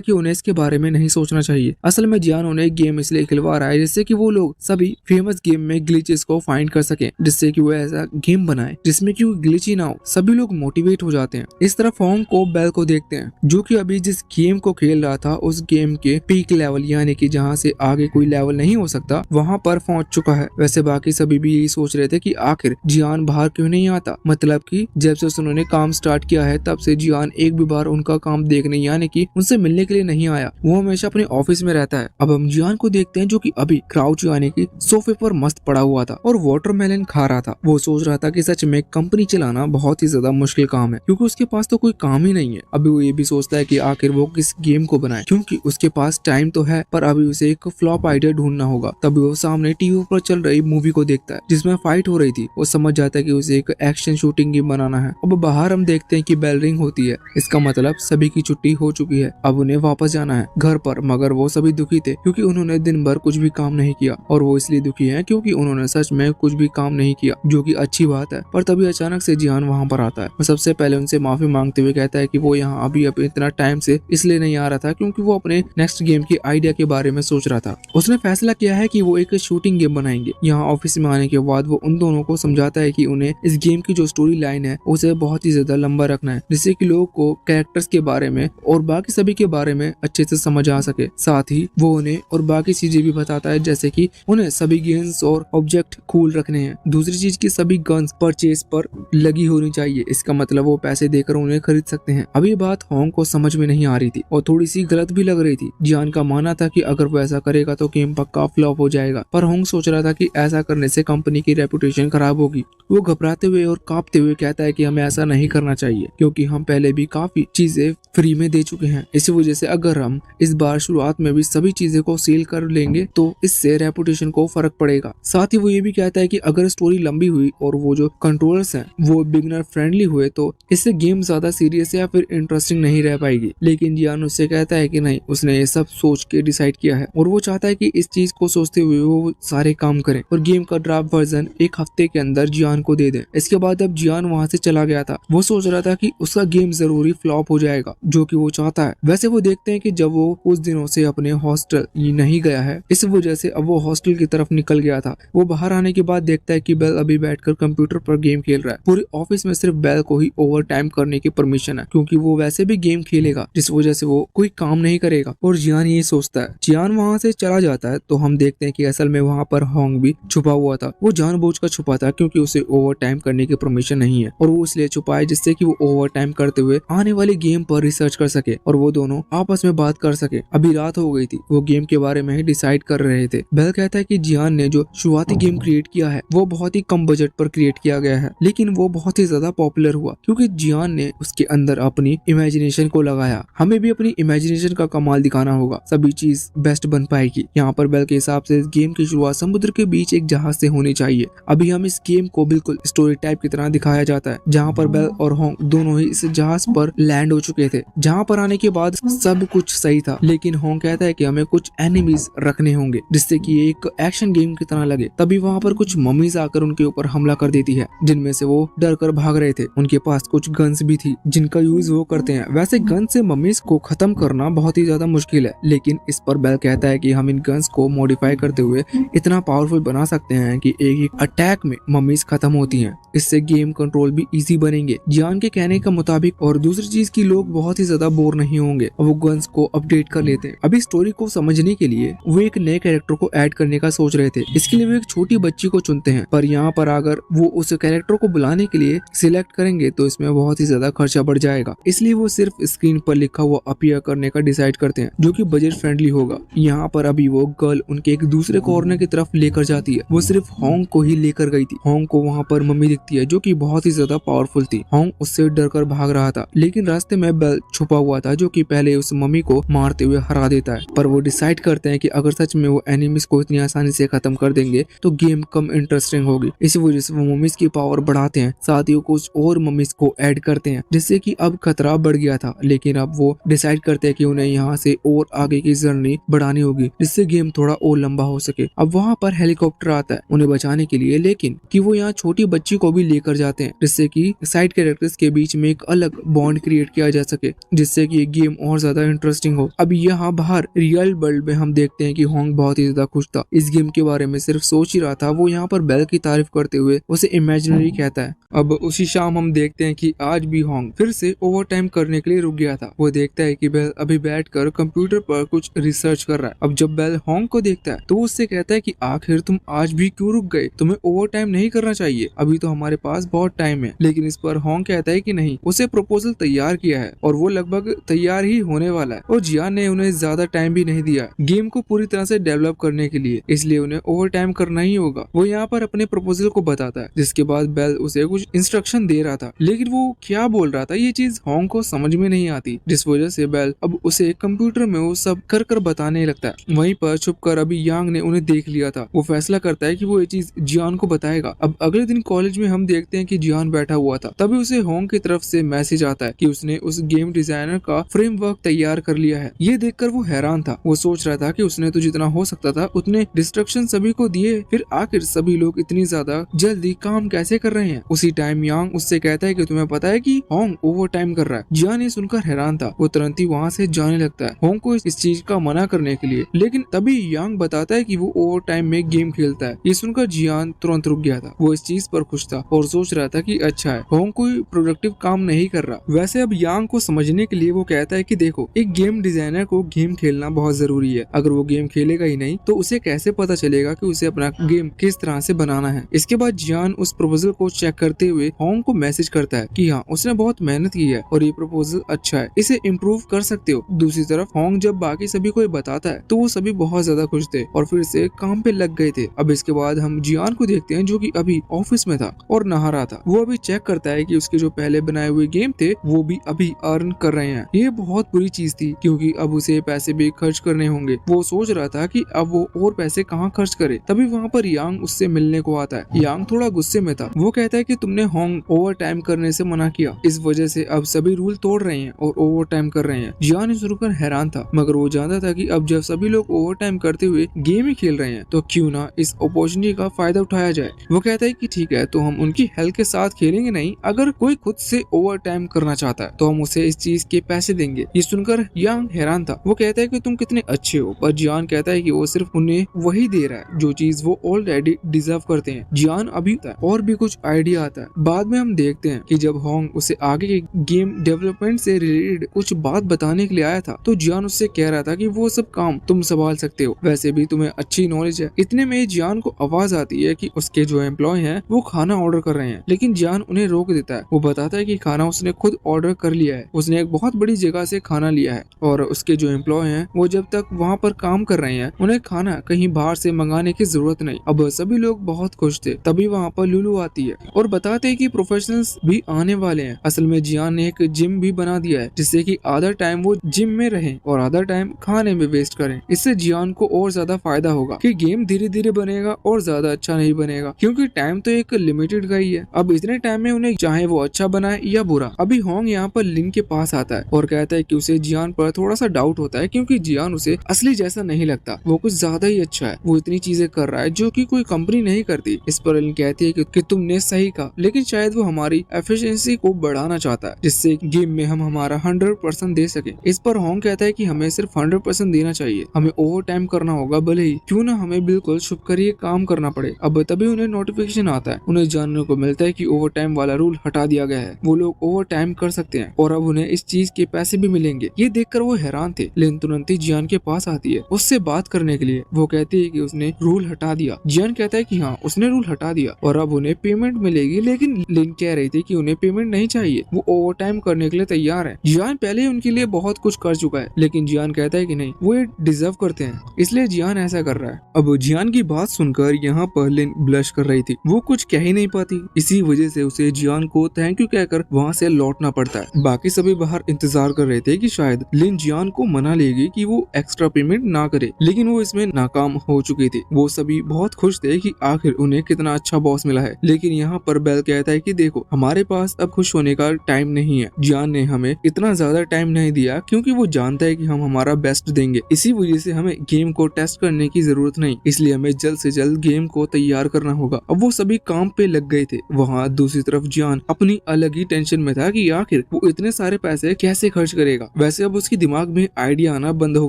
कि उन्हें इसके बारे में नहीं सोचना चाहिए। असल में जियान उन्हें गेम इसलिए खिलवा रहा है जिससे कि वो लोग सभी फेमस गेम में ग्लिचेस को फाइंड कर सके, जिससे कि वो ऐसा गेम बनाए जिसमें कि ग्लिच ही ना हो। सभी लोग मोटिवेट हो जाते हैं। इस तरफ होंग को बेल को देखते हैं, जो कि अभी जिस गेम को खेल रहा था उस गेम के पीक लेवल यानी कि जहाँ से आगे कोई लेवल नहीं हो सकता वहाँ पर पहुँच चुका है। वैसे बाकी सभी भी यही सोच रहे थे कि आखिर जियान बाहर क्यों नहीं आता, मतलब कि जब से उन्होंने काम स्टार्ट किया है तब से जियान एक भी बार उनका काम देखने यानी कि उनसे मिलने के लिए नहीं आया। वो हमेशा अपने ऑफिस में रहता है। अब हम जियान को देखते हैं जो कि अभी क्राउच यानी कि सोफे पर मस्त पड़ा हुआ था और वाटरमेलन खा रहा था। वो सोच रहा था कि सच में कंपनी चलाना बहुत ही ज्यादा मुश्किल काम है, क्योंकि उसके पास तो कोई काम ही नहीं है। अभी वो ये भी सोचता है कि आखिर वो किस गेम को बनाए, क्योंकि उसके पास टाइम तो है पर अभी उसे एक फ्लॉप आइडिया ढूंढना होगा। तभी वो सामने टीवी पर चल रही मूवी को देखता है जिसमें फाइट हो रही थी। वो समझ जाता है कि उसे एक एक्शन शूटिंग गेम बनाना है। अब बाहर हम देखते हैं कि बेल रिंग होती है, इसका मतलब सभी की छुट्टी हो चुकी है। अब उन्हें वापस जाना है घर पर, मगर वो सभी दुखी थे क्योंकि उन्होंने दिन भर कुछ भी काम नहीं किया, और वो इसलिए दुखी है क्योंकि उन्होंने सच में कुछ भी काम नहीं किया, जो कि अच्छी बात है। पर तभी अचानक से जियान वहाँ पर आता है और सबसे पहले उनसे माफी मांगते हुए कहता है कि वो यहाँ अभी इतना टाइम से इसलिए नहीं आ रहा था क्योंकि वो अपने नेक्स्ट गेम की आइडिया के बारे में सोच रहा था। उसने फैसला किया है कि वो एक शूटिंग गेम बनाएंगे। यहाँ ऑफिस में आने के बाद वो उन दोनों को समझाता है कि उन्हें इस गेम की जो स्टोरी लाइन है उसे बहुत ही ज्यादा लंबा रखना है, जिससे कि लोगों को कैरेक्टर्स के बारे में और बाकी सभी के बारे में अच्छे से समझ आ सके। साथ ही वो उन्हें और बाकी चीजें भी बताता है, जैसे कि उन्हें सभी गेम्स और ऑब्जेक्ट कूल रखने हैं। दूसरी चीज की सभी गन्स परचेज पर लगी होनी चाहिए, इसका मतलब वो पैसे देकर उन्हें खरीद सकते हैं। अब ये बात होंग को समझ में नहीं आ रही थी और थोड़ी सी गलत भी लग रही थी। जियान का मानना था कि अगर वो ऐसा करेगा तो गेम पक्का फ्लॉप हो जाएगा, पर होंग सोच रहा था कि ऐसा करने से कंपनी की रेपुटेशन खराब होगी। वो घबराते हुए और कांपते हुए कहता है कि हमें ऐसा नहीं करना चाहिए क्योंकि हम पहले भी काफी चीजें फ्री में दे चुके हैं। इसी वजह से अगर हम इस बार शुरुआत में भी सभी चीजें को सेल कर लेंगे तो इससे रेपुटेशन को फर्क पड़ेगा। साथ ही वो ये भी कहता है कि अगर स्टोरी लंबी हुई और वो जो कंट्रोलर्स हैं वो बिगनर फ्रेंडली हुए तो इससे गेम ज्यादा सीरियस या फिर इंटरेस्टिंग नहीं रह पाएगी। लेकिन जियान उससे कहता है कि नहीं, उसने ये सब सोच के डिसाइड किया है और वो चाहता है कि इस चीज को सोचते हुए वो सारे काम करें और गेम का ड्राफ्ट वर्जन एक हफ्ते के अंदर जियान को दे दे। इसके बाद अब जियान वहाँ से चला गया था। वो सोच रहा था कि उसका गेम जरूरी फ्लॉप हो जाएगा, जो कि वो चाहता है। वैसे वो देखते हैं कि जब वो कुछ दिनों से अपने हॉस्टल नहीं गया है, इस वजह से अब वो हॉस्टल की तरफ निकल गया था। वो बाहर आने के बाद देखता है कि बेल अभी बैठकर कंप्यूटर पर गेम खेल रहा है। पूरे ऑफिस में सिर्फ बेल को ही ओवर टाइम करने की परमिशन है, क्योंकि वो वैसे भी गेम खेलेगा, जिस वजह से वो कोई काम नहीं करेगा। और जियान ये सोचता है। जियान वहाँ से चला जाता है तो हम देखते हैं कि असल में वहाँ पर होंग भी छुपा हुआ था। वो जानबूझकर छुपा था क्योंकि उसे ओवर टाइम करने की परमिशन नहीं है, और वो इसलिए छुपा है जिससे कि वो ओवर टाइम करते हुए आने वाली गेम पर रिसर्च कर सके और वो दोनों आपस में बात कर सके। अभी रात हो गई थी, वो गेम के बारे में ही डिसाइड कर रहे थे। बेल कहता है कि जियान ने जो शुरुआती गेम क्रिएट किया है वो बहुत ही कम बजट पर क्रिएट किया गया है, लेकिन वो बहुत ही ज्यादा पॉपुलर हुआ क्योंकि जियान ने उसके अंदर अपनी इमेजिनेशन को लगाया। हमें भी अपनी इमेजिनेशन का कमाल दिखाना होगा, सभी चीज बेस्ट बन पाएगी। यहाँ पर बेल के हिसाब से इस गेम की शुरुआत समुद्र के बीच एक जहाज से होनी चाहिए। अभी हम इस गेम को बिल्कुल स्टोरी टाइप की तरह दिखाया जाता है, जहाँ पर बेल और होंग दोनों ही इस जहाज पर लैंड हो चुके थे। जहाँ पर आने के बाद सब कुछ सही था, लेकिन होंग कहता है कि हमें कुछ एनिमीज रखने होंगे जिससे कि एक एक्शन गेम की तरह लगे। तभी वहाँ पर कुछ मम्मीज आकर उनके ऊपर हमला कर देती है, जिनमें से वो डर कर भाग रहे थे। उनके पास कुछ गन्स भी थी जिनका यूज वो करते हैं। वैसे गन से मम्मीज को खत्म करना बहुत ही ज्यादा मुश्किल है, लेकिन इस पर बेल कहता है कि हम इन गन्स को मॉडिफाई करते हुए इतना पावरफुल बना सकते हैं कि एक अटैक में मम्मीज खत्म होती हैं। इससे गेम कंट्रोल भी इजी बनेंगे जियान के कहने के मुताबिक। और दूसरी चीज की लोग बहुत ही ज्यादा बोर नहीं होंगे और वो गन्स को अपडेट कर लेते हैं। अभी स्टोरी को समझने के लिए वो एक नए कैरेक्टर को ऐड करने का सोच रहे थे। इसके लिए वो एक छोटी बच्ची को चुनते हैं, पर यहाँ पर अगर वो उस कैरेक्टर को बुलाने के लिए सिलेक्ट करेंगे तो इसमें बहुत ही ज्यादा खर्चा बढ़ जाएगा। इसलिए वो सिर्फ स्क्रीन पर लिखा हुआ अपीयर करने का डिसाइड करते हैं, जो कि बजट फ्रेंडली होगा। यहाँ पर अभी वो गर्ल उनके एक दूसरे कॉर्नर की तरफ लेकर जाती है। वो सिर्फ होंग को ही लेकर गई थी। होंग को वहाँ पर मम्मी दिखती है जो कि बहुत ही ज्यादा पावरफुल थी। होंग उससे डर कर भाग रहा था, लेकिन रास्ते में बेल छुपा हुआ था जो कि पहले उस मम्मी को मारते हुए हरा देता है। पर वो डिसाइड करते हैं कि अगर सच में वो एनिमीज को इतनी आसानी से खत्म कर देंगे तो गेम कम इंटरेस्टिंग होगी। इसी वजह से वो मम्मीज की पावर बढ़ाते हैं, साथ ही कुछ और मम्मीज को ऐड करते हैं, जिससे कि अब खतरा बढ़ गया था। लेकिन अब वो डिसाइड करते हैं कि उन्हें यहाँ से और आगे की जर्नी बढ़ानी होगी, जिससे गेम थोड़ा और लंबा हो सके। अब वहाँ पर हेलीकॉप्टर आता है उन्हें बचाने के लिए, लेकिन कि वो यहाँ छोटी बच्ची को भी लेकर जाते हैं, जिससे कि साइड कैरेक्टर्स के बीच में एक अलग बॉन्ड क्रिएट किया जा सके, जिससे कि गेम और ज्यादा इंटरेस्टिंग हो। अब यहाँ बाहर रियल वर्ल्ड में हम देखते हैं कि होंग बहुत ही ज्यादा खुश था, इस गेम के बारे में सिर्फ सोच ही रहा था। वो यहाँ पर बेल की तारीफ करते हुए उसे इमेजिनरी कहता है। अब उसी शाम हम देखते हैं कि आज भी होंग फिर से ओवर टाइम करने के लिए रुक गया था। वो देखता है कि बेल अभी बैठकर कंप्यूटर पर कुछ रिसर्च कर रहा है। अब जब बेल होंग को देखता है तो उससे कहता है कि आखिर तुम आज भी क्यों रुक गए, तुम्हें ओवर टाइम नहीं करना चाहिए, अभी तो हमारे पास बहुत टाइम है। लेकिन इस पर होंग कहता है कि नहीं, उसे प्रपोजल तैयार किया है और वो लगभग तैयार ही होने वाला है, और जियान ने उन्हें ज्यादा टाइम भी नहीं दिया गेम को पूरी तरह से डेवलप करने के लिए, इसलिए उन्हें ओवर टाइम करना ही होगा। वो यहाँ पर अपने प्रपोजल को बताता है है, जिसके बाद बेल उसे कुछ इंस्ट्रक्शन दे रहा था, लेकिन वो क्या बोल रहा था ये चीज होंग को समझ में नहीं आती, जिस वजह से बेल अब उसे कंप्यूटर में वो सब कर कर बताने लगता है। वहीं पर छुप कर अभी यांग ने उन्हें देख लिया था। वो फैसला करता है कि वो ये चीज जियान को बताएगा। अब अगले दिन कॉलेज में हम देखते हैं कि जियान बैठा हुआ था, तभी उसे होंग की तरफ से मैसेज आता है कि उसने उस गेम डिजाइनर का फ्रेमवर्क तैयार कर लिया है। ये देखकर वो हैरान था। वो सोच रहा था कि उसने तो जितना हो सकता था उतने डिस्ट्रक्शन सभी को दिए, फिर आखिर सभी लोग इतनी ज्यादा जल्दी काम कैसे कर रहे हैं। उसी टाइम यांग उससे कहता है कि तुम्हें पता है कि होंग ओवर टाइम कर रहा है। जियान ये सुनकर हैरान था। वो तुरंत ही वहाँ से जाने लगता है होंग को इस चीज का मना करने के लिए, लेकिन तभी यांग बताता है कि वो ओवर टाइम में गेम खेलता है। ये सुनकर जियान तुरंत रुक गया था। वो इस चीज पर खुश था और सोच रहा था कि अच्छा है, होंग कोई प्रोडक्टिव काम नहीं कर रहा। वैसे अब यांग को समझने के लिए वो कहता है कि देखो, एक गेम डिजाइनर को गेम खेलना बहुत जरूरी है। अगर वो गेम खेलेगा ही नहीं तो उसे कैसे पता चलेगा कि उसे अपना गेम किस तरह से बनाना है। इसके बाद जियान उस प्रपोजल को चेक करते हुए होंग को मैसेज करता है कि हाँ, उसने बहुत मेहनत की है और ये प्रपोजल अच्छा है, इसे इम्प्रूव कर सकते हो। दूसरी तरफ होंग जब बाकी सभी को बताता है तो वो सभी बहुत ज्यादा खुश थे और फिर से काम पे लग गए थे। अब इसके बाद हम जियान को देखते हैं जो कि अभी ऑफिस में था और नहा रहा था। वो अभी चेक करता है कि उसके जो पहले बनाए हुए गेम थे वो भी अभी अर्न कर रहे हैं। ये बहुत बुरी चीज थी क्योंकि अब उसे पैसे भी खर्च करने होंगे। वो सोच रहा था कि अब वो और पैसे कहाँ खर्च करे। तभी वहाँ पर यांग उससे मिलने को आता है। यांग थोड़ा गुस्से में था। वो कहता है कि तुमने होंग ओवर टाइम करने से मना किया, इस वजह से अब सभी रूल तोड़ रहे हैं और ओवर टाइम कर रहे हैं। जियान इस सुनकर हैरान था, मगर वो जानता था कि अब जब सभी लोग ओवर टाइम करते हुए गेम ही खेल रहे हैं तो क्यों ना इस अपॉर्चुनिटी का फायदा उठाया जाए। वो कहता है कि ठीक है, तो हम उनकी हेल्प के साथ खेलेंगे नहीं, अगर कोई खुद से ओवर टाइम करना चाहता है तो हम उसे इस चीज के पैसे देंगे। ये सुनकर यांग हैरान था। वो कहता है कि तुम कितने अच्छे हो, पर जियान कहता है कि वो सिर्फ उन्हें वही दे रहा है जो चीज वो ऑलरेडी डिजर्व करते हैं। जियान अभी और भी कुछ आइडिया आता है। बाद में हम देखते हैं कि जब होंग उसे आगे के गेम डेवलपमेंट से रिलेटेड कुछ बात बताने के लिए आया था तो जियान उससे कह रहा था कि वो सब काम तुम संभाल सकते हो, वैसे भी तुम्हें अच्छी नॉलेज है। इतने में जियान को आवाज आती है कि उसके जो एम्प्लॉय हैं वो खाना ऑर्डर कर रहे हैं, लेकिन जियान उन्हें रोक देता है। वो बताता है कि खाना उसने खुद ऑर्डर कर लिया है, उसने एक बहुत बड़ी जगह से खाना लिया है और उसके जो एम्प्लॉय हैं वो जब तक वहाँ पर काम कर रहे हैं उन्हें खाना कहीं बाहर से मंगाने की जरूरत नहीं। अब सभी लोग बहुत खुश थे। तभी वहाँ पर लुलू आती है और बताते हैं कि प्रोफेशनल्स भी आने वाले हैं। असल में जियान ने एक जिम भी बना दिया है जिससे कि आधा टाइम वो जिम में रहें और आधा टाइम खाने में वेस्ट करें। इससे जियान को और ज्यादा फायदा होगा कि गेम धीरे धीरे बनेगा और ज्यादा अच्छा नहीं बनेगा, क्योंकि टाइम तो एक लिमिटेड का ही है। अब इतने टाइम में उन्हें चाहे वो अच्छा बनाए या बुरा। अभी होंग यहाँ पर लिन के पास आता है और कहता है कि उसे जियान पर थोड़ा सा डाउट होता है क्योंकि जियान उसे असली जैसा नहीं लगता, वो कुछ ज्यादा ही अच्छा है। वो इतनी चीजें कर रहा है जो कि कोई कंपनी नहीं करती। इस पर लिन कहती है कि तुमने सही कहा, लेकिन शायद वो हमारी एफिशिएंसी को बढ़ाना चाहता है जिससे गेम में हम हमारा 100% दे सके। इस पर होंग कहता है कि हमें सिर्फ 100% देना चाहिए, हमें ओवर टाइम करना होगा, भले ही क्यों ना हमें बिल्कुल छुप कर ये काम करना पड़े। अब तभी उन्हें नोटिफिकेशन आता है। उन्हें जानने को मिलता है कि ओवर टाइम वाला रूल हटा दिया गया है, वो लोग ओवर टाइम कर सकते हैं और अब उन्हें इस चीज के पैसे भी मिलेंगे। ये देखकर वो हैरान थे। लिन तुरंत ही जियान के पास आती है उससे बात करने के लिए। वो कहती है कि उसने रूल हटा दिया। जियान कहता है कि हाँ, उसने रूल हटा दिया और अब उन्हें पेमेंट मिलेगी, लेकिन लिन कह रही थी कि उन्हें पेमेंट नहीं चाहिए, वो ओवर टाइम करने के लिए तैयार है। जियान पहले ही उनके लिए बहुत कुछ कर चुका है, लेकिन जियान कहता है कि नहीं, वो ये डिजर्व करते हैं, इसलिए जियान ऐसा कर रहा है। अब जियान की बात सुनकर यहाँ पर लिन ब्लश कर रही थी। वो कुछ कह ही नहीं पाती, इसी वजह से उसे जियान को थैंक यू कहकर वहाँ से लौटना पड़ता है। बाकी सभी बाहर इंतजार कर रहे थे कि शायद लिन जियान को मना लेगी कि वो एक्स्ट्रा पेमेंट ना करे, लेकिन वो इसमें नाकाम हो चुकी थी। वो सभी बहुत खुश थे कि आखिर उन्हें कितना अच्छा बॉस मिला है। लेकिन यहाँ पर बेल कहता है कि देखो, हमारे पास अब खुश होने का टाइम नहीं है। जियान ने हमें इतना ज्यादा टाइम नहीं दिया क्योंकि वो जानता है कि हम हमारा बेस्ट देंगे, इसी वजह से हमें गेम को टेस्ट करने की जरूरत नहीं, इसलिए हमें जल्द से जल्द गेम को तैयार करना होगा। अब वो सभी काम पे लग गए थे। वहाँ दूसरी तरफ जियान अपनी अलग ही टेंशन में था कि आखिर वो इतने सारे पैसे कैसे खर्च करेगा। वैसे अब उसके दिमाग में आइडिया आना बंद हो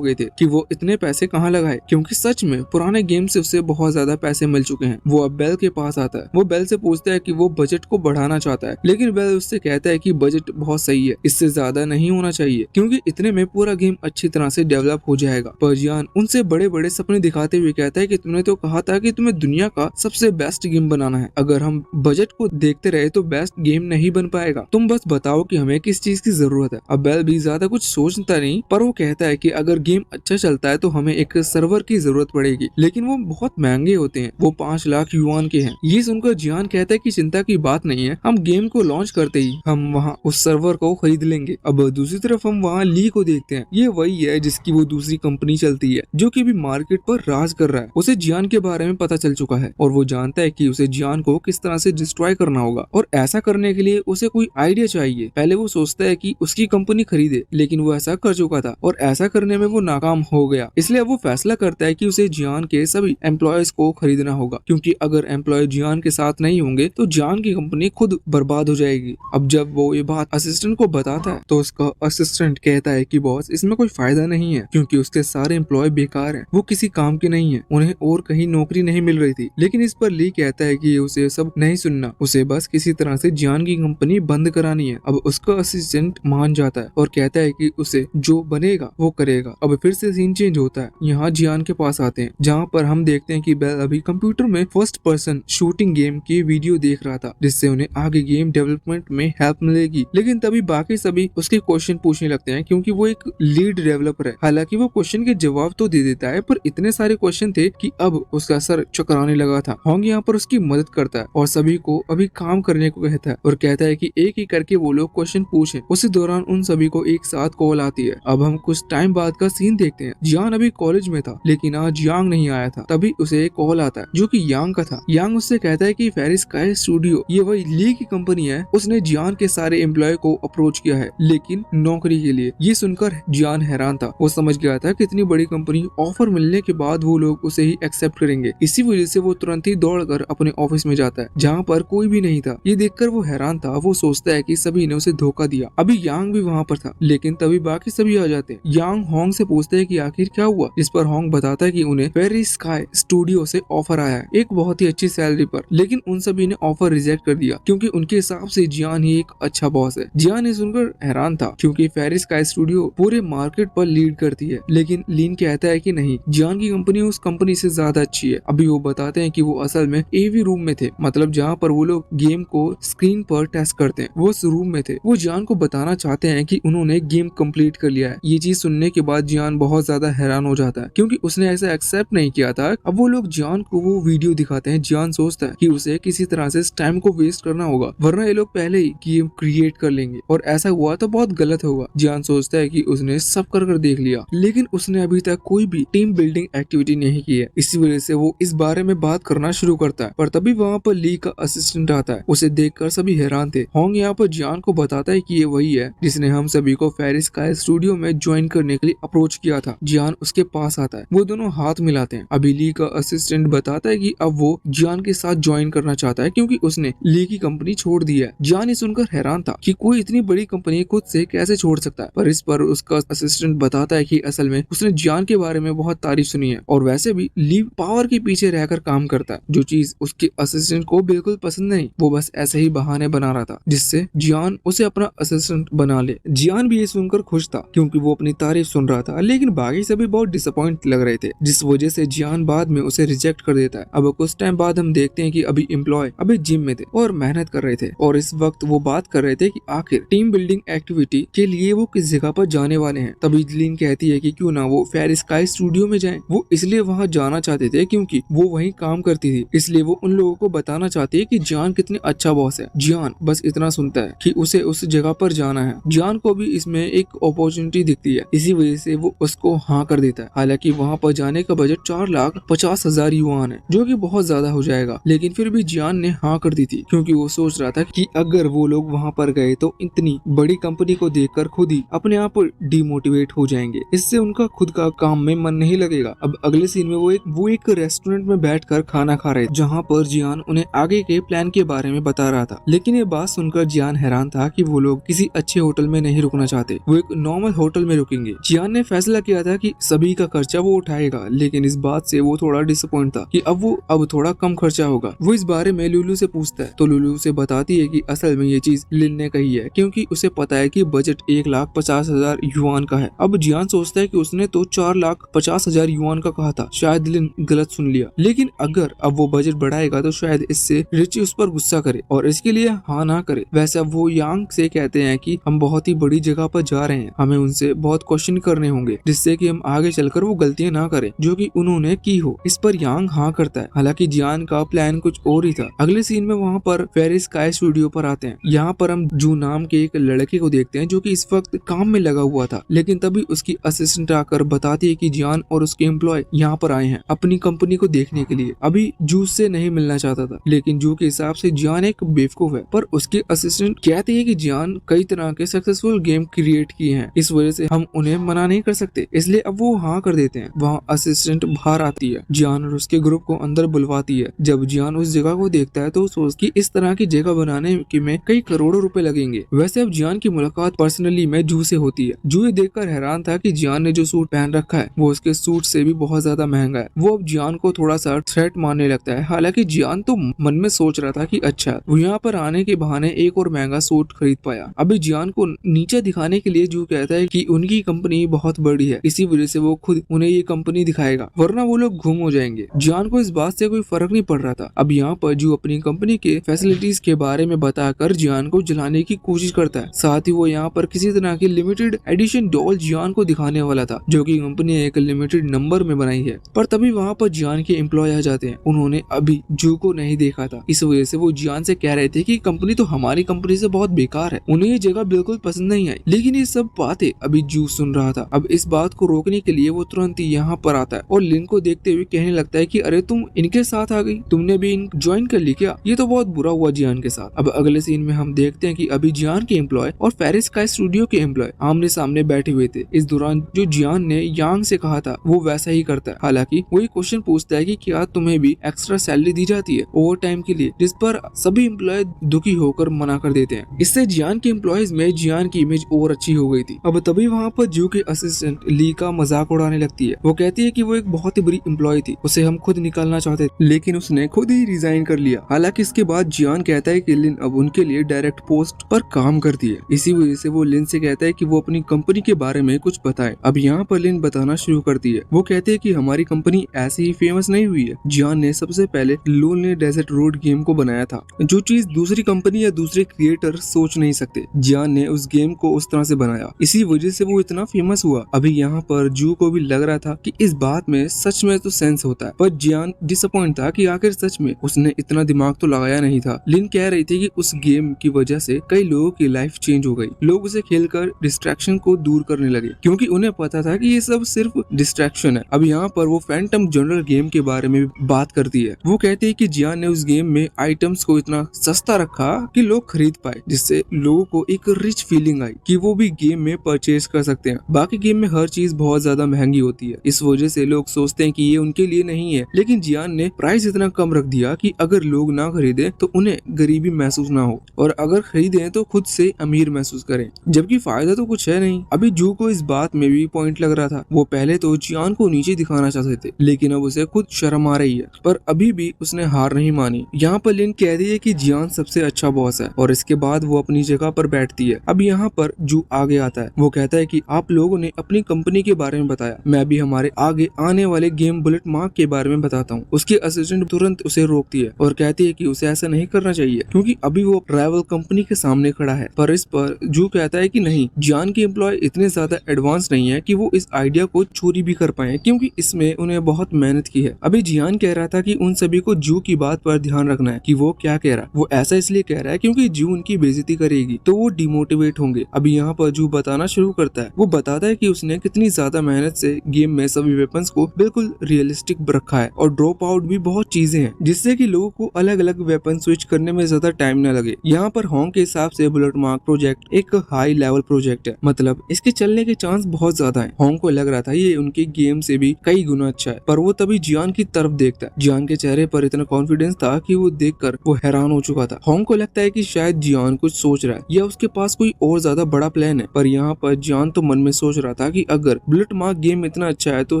गए थे कि वो इतने पैसे कहाँ लगाए, क्योंकि सच में पुराने गेम से उसे बहुत ज्यादा पैसे मिल चुके हैं। वो अब बेल के पास आता है। वो बेल से पूछता है कि वो बजट को बढ़ाना चाहता है, लेकिन बेल उससे कहता है कि बजट बहुत सही है, इससे ज्यादा नहीं होना चाहिए क्योंकि इतने में पूरा गेम अच्छी तरह से डेवलप हो जाएगा। पर जियान उनसे बड़े बड़े सपने दिखाते हुए कहता है कि तुमने तो कहा था कि तुम्हें दुनिया का सबसे बेस्ट गेम बनाना है, अगर हम बजट को देखते रहे तो बेस्ट गेम नहीं बन पाएगा, तुम बस बताओ कि हमें किस चीज की जरूरत है। अब बेल भी ज्यादा कुछ सोचता नहीं, पर वो कहता है कि अगर गेम अच्छा चलता है तो हमें एक सर्वर की जरूरत पड़ेगी, लेकिन वो बहुत महंगे होते हैं, वो 5 लाख युआन के हैं। ये सुनकर जियान कहता है कि चिंता की बात नहीं है, हम गेम को लॉन्च करते ही हम वहाँ उस सर्वर को खरीद लेंगे। अब दूसरी तरफ हम वहाँ ली को देखते हैं। ये वही है जिसकी वो दूसरी कंपनी चलती है, जो कि भी मार्केट पर राज कर रहा है। उसे जियान के बारे में पता चल चुका है और वो जानता है कि उसे जियान को किस तरह से डिस्ट्रॉय करना होगा, और ऐसा करने के लिए उसे कोई आइडिया चाहिए। पहले वो सोचता है कि उसकी कंपनी खरीदे, लेकिन वो ऐसा कर चुका था और ऐसा करने में वो नाकाम हो गया। इसलिए वो फैसला करता है कि उसे जियान के सभी एम्प्लॉयज को खरीदना होगा, क्योंकि अगर एम्प्लॉय जियान के साथ नहीं होंगे तो जियान की कंपनी खुद बर्बाद हो जाएगी। अब जब वो ये बात असिस्टेंट को बताता है तो उसका असिस्टेंट कहता है कि बॉस, इसमें कोई फायदा नहीं है, क्योंकि उसके सारे एम्प्लॉय बेकार हैं, वो किसी काम के नहीं है, उन्हें और कहीं नौकरी नहीं मिल रही थी। लेकिन इस पर ली कहता है कि उसे सब नहीं सुनना, उसे बस किसी तरह से जियान की कंपनी बंद करानी है। अब उसका असिस्टेंट मान जाता है और कहता है कि उसे जो बनेगा वो करेगा। अब फिर से सीन चेंज होता है। यहाँ जियान के पास आते हैं, जहाँ पर हम देखते हैं कि बेल अभी कंप्यूटर में फर्स्ट पर्सन शूटिंग गेम की वीडियो देख रहा था, जिससे उन्हें आगे गेम डेवलपमेंट में हेल्प मिलेगी। लेकिन तभी बाकी सभी उसके क्वेश्चन पूछने लगते हैं, क्योंकि वो एक लीड डेवलपर है। हालांकि वो क्वेश्चन के जवाब तो दे देता है, पर इतने सारे क्वेश्चन थे कि अब उसका सर चकराने लगा था। होंग यहाँ पर उसकी मदद करता है और सभी को अभी काम करने को कहता है और कहता है कि एक एक करके वो लोग क्वेश्चन पूछें। उसी दौरान उन सभी को एक साथ कॉल आती है। अब हम कुछ टाइम बाद का सीन देखते हैं। जियान अभी कॉलेज में था, लेकिन आज यांग नहीं आया था। तभी उसे एक कॉल आता है जो कि यांग का था। यांग उससे कहता है कि फेरिस स्काई स्टूडियो, ये वही ली की कंपनी है, उसने जियान के सारे एम्प्लॉय को अप्रोच किया है, लेकिन नौकरी के लिए। ये सुनकर जियान हैरान था। वो समझ गया था कि इतनी बड़ी कंपनी ऑफर मिलने के बाद वो लोग उसे ही एक्सेप्ट करेंगे। इसी वजह से वो तुरंत ही दौड़कर अपने ऑफिस में जाता है, जहाँ पर कोई भी नहीं था। ये देखकर वो हैरान था। वो सोचता है कि सभी ने उसे धोखा दिया। अभी यांग भी वहाँ पर था, लेकिन तभी बाकी सभी आ जाते हैं। यांग होंग से पूछते हैं कि आखिर क्या हुआ, जिस पर होंग बताता है कि उन्हें फेरिस स्काई स्टूडियो से ऑफर आया है, एक बहुत ही अच्छी सैलरी पर। लेकिन उन सभी ने ऑफर रिजेक्ट कर दिया, क्योंकि उनके हिसाब से जियान ही एक अच्छा बॉस है। जियान ये सुनकर हैरान था, क्योंकि फेरिस स्काई स्टूडियो पूरे मार्केट पर लीड करती है। लेकिन लीन कहता है कि नहीं, जियान की कंपनी उस कंपनी से ज्यादा अच्छी है। अभी वो बताते हैं कि वो असल में एवी रूम में थे, मतलब जहाँ पर वो लोग गेम को स्क्रीन पर टेस्ट करते हैं, वो उस रूम में थे। वो जियान को बताना चाहते हैं कि उन्होंने गेम कंप्लीट कर लिया है। ये चीज सुनने के बाद जियान बहुत ज्यादा हैरान हो जाता है, क्योंकि उसने ऐसा एक्सेप्ट नहीं किया था। अब वो लोग जियान को वो वीडियो दिखाते हैं। जियान सोचता है कि उसे किसी तरह से टाइम को वेस्ट करना होगा, वरना ये लोग पहले ही गेम क्रिएट कर लेंगे, और ऐसा हुआ तो बहुत गलत होगा। जियान सोचता है कि उसने सब कर देख लिया, लेकिन उसने अभी तक कोई भी टीम बिल्डिंग एक्टिविटी नहीं की है। इसी वजह से वो इस बारे में बात करना शुरू करता है। पर तभी वहाँ पर ली का असिस्टेंट आता है। उसे देखकर सभी हैरान थे। होंग यहाँ पर जियान को बताता है कि ये वही है जिसने हम सभी को फेरिस स्काई स्टूडियो में ज्वाइन करने के लिए अप्रोच किया था। जियान उसके पास आता है। वो दोनों हाथ मिलाते हैं। अभी ली का असिस्टेंट बताता है कि अब वो जियान के साथ ज्वाइन करना चाहता है, क्योंकि उसने ली की कंपनी छोड़ दी है। जियान ये सुनकर हैरान था कि कोई इतनी बड़ी कंपनी खुद से कैसे छोड़ सकता है। पर इस पर उसका असिस्टेंट बताता है कि असल में उसने जियान के बारे में बहुत तारीफ सुनी है, और वैसे भी ली पावर के पीछे रहकर काम करता है, जो चीज उसके असिस्टेंट को बिल्कुल पसंद नहीं। वो बस ऐसे ही बहाने बना रहा था, जिससे जियान उसे अपना असिस्टेंट बना ले। जियान भी ये सुनकर खुश था, क्योंकि वो अपनी तारीफ सुन रहा था, लेकिन बाकी सभी बहुत डिसअपॉइंट लग रहे थे, जिस वजह से जियान बाद में उसे रिजेक्ट कर देता है। अब कुछ टाइम बाद हम देखते हैं कि अभी एम्प्लॉय अभी जिम में थे और मेहनत कर रहे थे, और इस वक्त वो बात कर रहे थे कि आखिर टीम बिल्डिंग एक्टिविटी के लिए वो किस जगह पर जाने वाले हैं। तभी लीन कहती है कि क्यों ना वो फेरिस स्काई स्टूडियो में जाएं। वो इसलिए वहां जाना चाहते थे क्योंकि वो वहीं काम करती थी, इसलिए वो उन लोगों को बताना चाहती है कि जियान कितनी अच्छा बॉस है। जियान बस इतना सुनता है कि उसे उस जगह पर जाना है। जियान को भी इसमें एक अपॉर्चुनिटी दिखती है, इसी वजह से वो उसको हाँ कर देता है। हालांकि वहाँ पर जाने का बजट 4,50,000 युआन है, जो कि बहुत ज्यादा हो जाएगा, लेकिन फिर भी जियान ने हाँ कर दी थी, क्योंकि वो सोच रहा था कि अगर वो लोग वहाँ पर गए तो इतनी बड़ी कंपनी को देखकर खुद ही अपने आप डिमोटिवेट हो जाएंगे। इससे उनका खुद का काम में मन नहीं लगेगा। अब अगले सीन में वो एक रेस्टोरेंट में बैठकर खाना खा रहे, जहाँ पर जियान उन्हें आगे के प्लान के बारे में बता रहा था। लेकिन ये बात सुनकर जियान हैरान था कि वो लोग किसी अच्छे होटल में नहीं रुकना चाहते, वो एक नॉर्मल होटल में रुकेंगे। जियान ने फैसला किया था कि सभी का खर्चा वो उठाएगा, लेकिन इस बात से वो थोड़ा डिसअपॉइंट था कि अब थोड़ा कम खर्चा होगा। वो इस बारे में लुलू से पूछता है, तो लुलू उसे बताती है कि असल में ये चीज लिन ने कही है, क्योंकि उसे पता है कि बजट 1,50,000 युआन का है। अब जियान सोचता है कि उसने तो 4,50,000 युआन का कहा था, शायद लिन गलत सुन लिया। लेकिन अगर अब वो बजट बढ़ाएगा तो शायद इससे रिची उस पर गुस्सा करे और इसके लिए हाँ ना करे। वैसे अब वो यांग से कहते हैं कि हम बहुत ही बड़ी जगह पर जा रहे हैं, हमें उनसे बहुत क्वेश्चन करने होंगे, जिससे कि हम आगे चलकर वो गलतियां ना करें जो कि उन्होंने की हो। इस पर यांग हाँ करता है। हालांकि जियान का प्लान प्लान कुछ और ही था। अगले सीन में वहाँ पर फेरिस स्काई स्टूडियो पर आते हैं। यहाँ पर हम जू नाम के एक लड़के को देखते हैं जो कि इस वक्त काम में लगा हुआ था, लेकिन तभी उसकी असिस्टेंट आकर बताती है कि जियान और उसके एम्प्लॉय यहाँ पर आए हैं अपनी कंपनी को देखने के लिए। अभी जू से नहीं मिलना चाहता था, लेकिन जू के हिसाब से जियान एक बेवकूफ है, पर उसके असिस्टेंट कहते हैं कि जियान कई तरह के सक्सेसफुल गेम क्रिएट किए हैं, इस वजह से हम उन्हें मना नहीं कर सकते, इसलिए अब वो हाँ कर देते हैं। वहाँ असिस्टेंट बाहर आती है, जियान और उसके ग्रुप को अंदर बुलवाती है। जब जियान उस जगह को देखता है तो सोच कि इस तरह की जगह बनाने की में कई करोड़ों रुपए लगेंगे। वैसे अब जियान की मुलाकात पर्सनली में जू से होती है। जू ये देखकर हैरान था कि जियान ने जो सूट पहन रखा है वो उसके सूट से भी बहुत ज्यादा महंगा है। वो अब जियान को थोड़ा सा थ्रेट मारने लगता है। हालांकि जियान तो मन में सोच रहा था कि अच्छा, वो यहाँ पर आने के बहाने एक और महंगा सूट खरीद पाया। अभी जियान को नीचे दिखाने के लिए जू कहता है कि उनकी कंपनी बहुत बड़ी है, इसी वजह से वो खुद उन्हें ये कंपनी दिखाएगा, वरना वो लोग गुम हो जाएंगे। जियान को इस बात से कोई फर्क नहीं पड़ रहा था। अब यहाँ पर जू अपनी कंपनी के फैसिलिटीज के बारे में बताकर जियान को जलाने की कोशिश करता है। साथ ही वो यहाँ पर किसी तरह की लिमिटेड एडिशन डॉल जियान को दिखाने वाला था, जो कि कंपनी ने एक लिमिटेड नंबर में बनाई है। पर तभी वहाँ पर जियान के एम्प्लॉय आ जाते हैं। उन्होंने अभी जू को नहीं देखा था, इस वजह से वो जियान से कह रहे थे कि कंपनी तो हमारी कंपनी से बहुत बेकार है, उन्हें ये जगह बिल्कुल पसंद नहीं आई। लेकिन ये सब बातें अभी जू सुन रहा था। अब इस बात को रोकने के लिए वो तुरंत ही यहाँ पर आता है और लिन को देखते हुए कहने लगता है कि अरे तुम इनके साथ आ गई, तुमने भी ज्वाइन कर ली क्या? ये तो बहुत बुरा हुआ जियान के साथ। अब अगले सीन में हम देखते हैं कि अभी जियान के एम्प्लॉय और फेरिस स्काई स्टूडियो के एम्प्लॉय आमने सामने बैठे हुए थे। इस दौरान जो जियान ने यांग से कहा था वो वैसा ही करता है। हालांकि वो एक क्वेश्चन पूछता है कि क्या तुम्हें भी एक्स्ट्रा सैलरी दी जाती है ओवर टाइम के लिए, जिस पर सभी एम्प्लॉय दुखी होकर मना कर देते हैं। इससे जियान के एम्प्लॉयज में जियान की इमेज और अच्छी हो गई थी। अब तभी वहाँ पर जू के असिस्टेंट ली का मजाक उड़ाने लगती है। वो कहती है कि वो एक बहुत ही बुरी एम्प्लॉय थी, उसे हम खुद निकालना चाहते थे, लेकिन उसने खुद ही रिजाइन कर लिया। हालांकि इसके बाद जियान कहता है कि लिन अब उनके लिए डायरेक्ट पोस्ट पर काम करती है। इसी वजह से वो लिन से कहता है कि वो अपनी कंपनी के बारे में कुछ बताए। अब यहाँ पर लिन बताना शुरू करती है। वो कहते हैं कि हमारी कंपनी ऐसे ही फेमस नहीं हुई है। जियान ने सबसे पहले लोनली डेजर्ट रोड गेम को बनाया था, जो चीज दूसरी कंपनी या दूसरे क्रिएटर सोच नहीं सकते। जियान ने उस गेम को उस तरह से बनाया, इसी वजह से वो इतना फेमस हुआ। अभी यहाँ पर जू को भी लग रहा था कि इस बात में सच में तो सेंस होता है, पर जियान डिसअपॉइंट था कि आखिर सच में उसने इतना दिमाग तो लगाया नहीं था। लिन कह रही थी कि उस गेम की वजह से कई लोगों की लाइफ चेंज हो गई। लोग उसे खेलकर डिस्ट्रैक्शन को दूर करने लगे, क्योंकि उन्हें पता था कि ये सब सिर्फ डिस्ट्रैक्शन है। अब यहाँ पर वो फैंटम जनरल गेम के बारे में बात करती है। वो कहती है कि जियान ने उस गेम में आइटम्स को इतना सस्ता रखा कि लोग खरीद पाए, जिससे लोगों को एक रिच फीलिंग आई कि वो भी गेम में परचेज कर सकते हैं। बाकी गेम में हर चीज बहुत ज्यादा महंगी होती है, इस वजह से लोग सोचते हैं कि ये उनके लिए नहीं है। लेकिन जियान ने प्राइस इतना कम रख दिया कि अगर लोग ना खरीदे तो उन्हें गरीबी महसूस ना हो, और अगर खरीदे तो खुद से अमीर महसूस करें, जबकि फायदा तो कुछ है नहीं। अभी जू को इस बात में भी पॉइंट लग रहा था। वो पहले तो जियान को नीचे दिखाना चाहते थे, लेकिन अब उसे खुद शर्म आ रही है, पर अभी भी उसने हार नहीं मानी। यहाँ पर लिन कह रही है कि जियान सबसे अच्छा बॉस है, और इसके बाद वो अपनी जगह पर बैठती है। अब यहाँ पर जू आगे आता है। वो कहता है कि आप लोगों ने अपनी कंपनी के बारे में बताया, मैं भी हमारे आगे आने वाले गेम बुलेट मार्क के बारे में बताता हूँ। उसके असिस्टेंट तुरंत उसे रोकती है और कहती है कि उसे ऐसा नहीं करना चाहिए, क्योंकि अभी वो राइवल कंपनी के सामने खड़ा है। पर इस पर जू कहता है कि नहीं, जियान के एम्प्लॉय इतने ज्यादा एडवांस नहीं है कि वो इस आइडिया को चोरी भी कर पाए, क्योंकि इसमें उन्हें बहुत मेहनत की है। अभी जियान कह रहा था कि उन सभी को जू की बात पर ध्यान रखना है कि वो क्या कह रहा है। वो ऐसा इसलिए कह रहा है क्योंकि जू उनकी बेइज्जती करेगी तो वो डिमोटिवेट होंगे। अभी यहाँ पर जू बताना शुरू करता है। वो बताता है कि उसने कितनी ज्यादा मेहनत से गेम में सभी वेपन्स को बिल्कुल रियलिस्टिक रखा है, और ड्रॉप आउट भी बहुत चीजें हैं, जिससे कि लोगों को अलग अलग वेपन स्विच करने में ज्यादा टाइम न लगे। यहाँ पर होंग के हिसाब से बुलेट मार्क प्रोजेक्ट एक हाई लेवल प्रोजेक्ट है, मतलब इसके चलने के चांस बहुत ज्यादा है। होंग को लग रहा था ये उनके गेम से भी कई गुना अच्छा है, पर वो तभी जियान की तरफ देखता है। जियान के चेहरे पर इतना कॉन्फिडेंस था कि वो देखकर वो हैरान हो चुका था। होंग को लगता है कि शायद जियान कुछ सोच रहा है या उसके पास कोई और ज्यादा बड़ा प्लान है, पर यहाँ पर जियान तो मन में सोच रहा था कि अगर बुलेट मार्क गेम इतना अच्छा है तो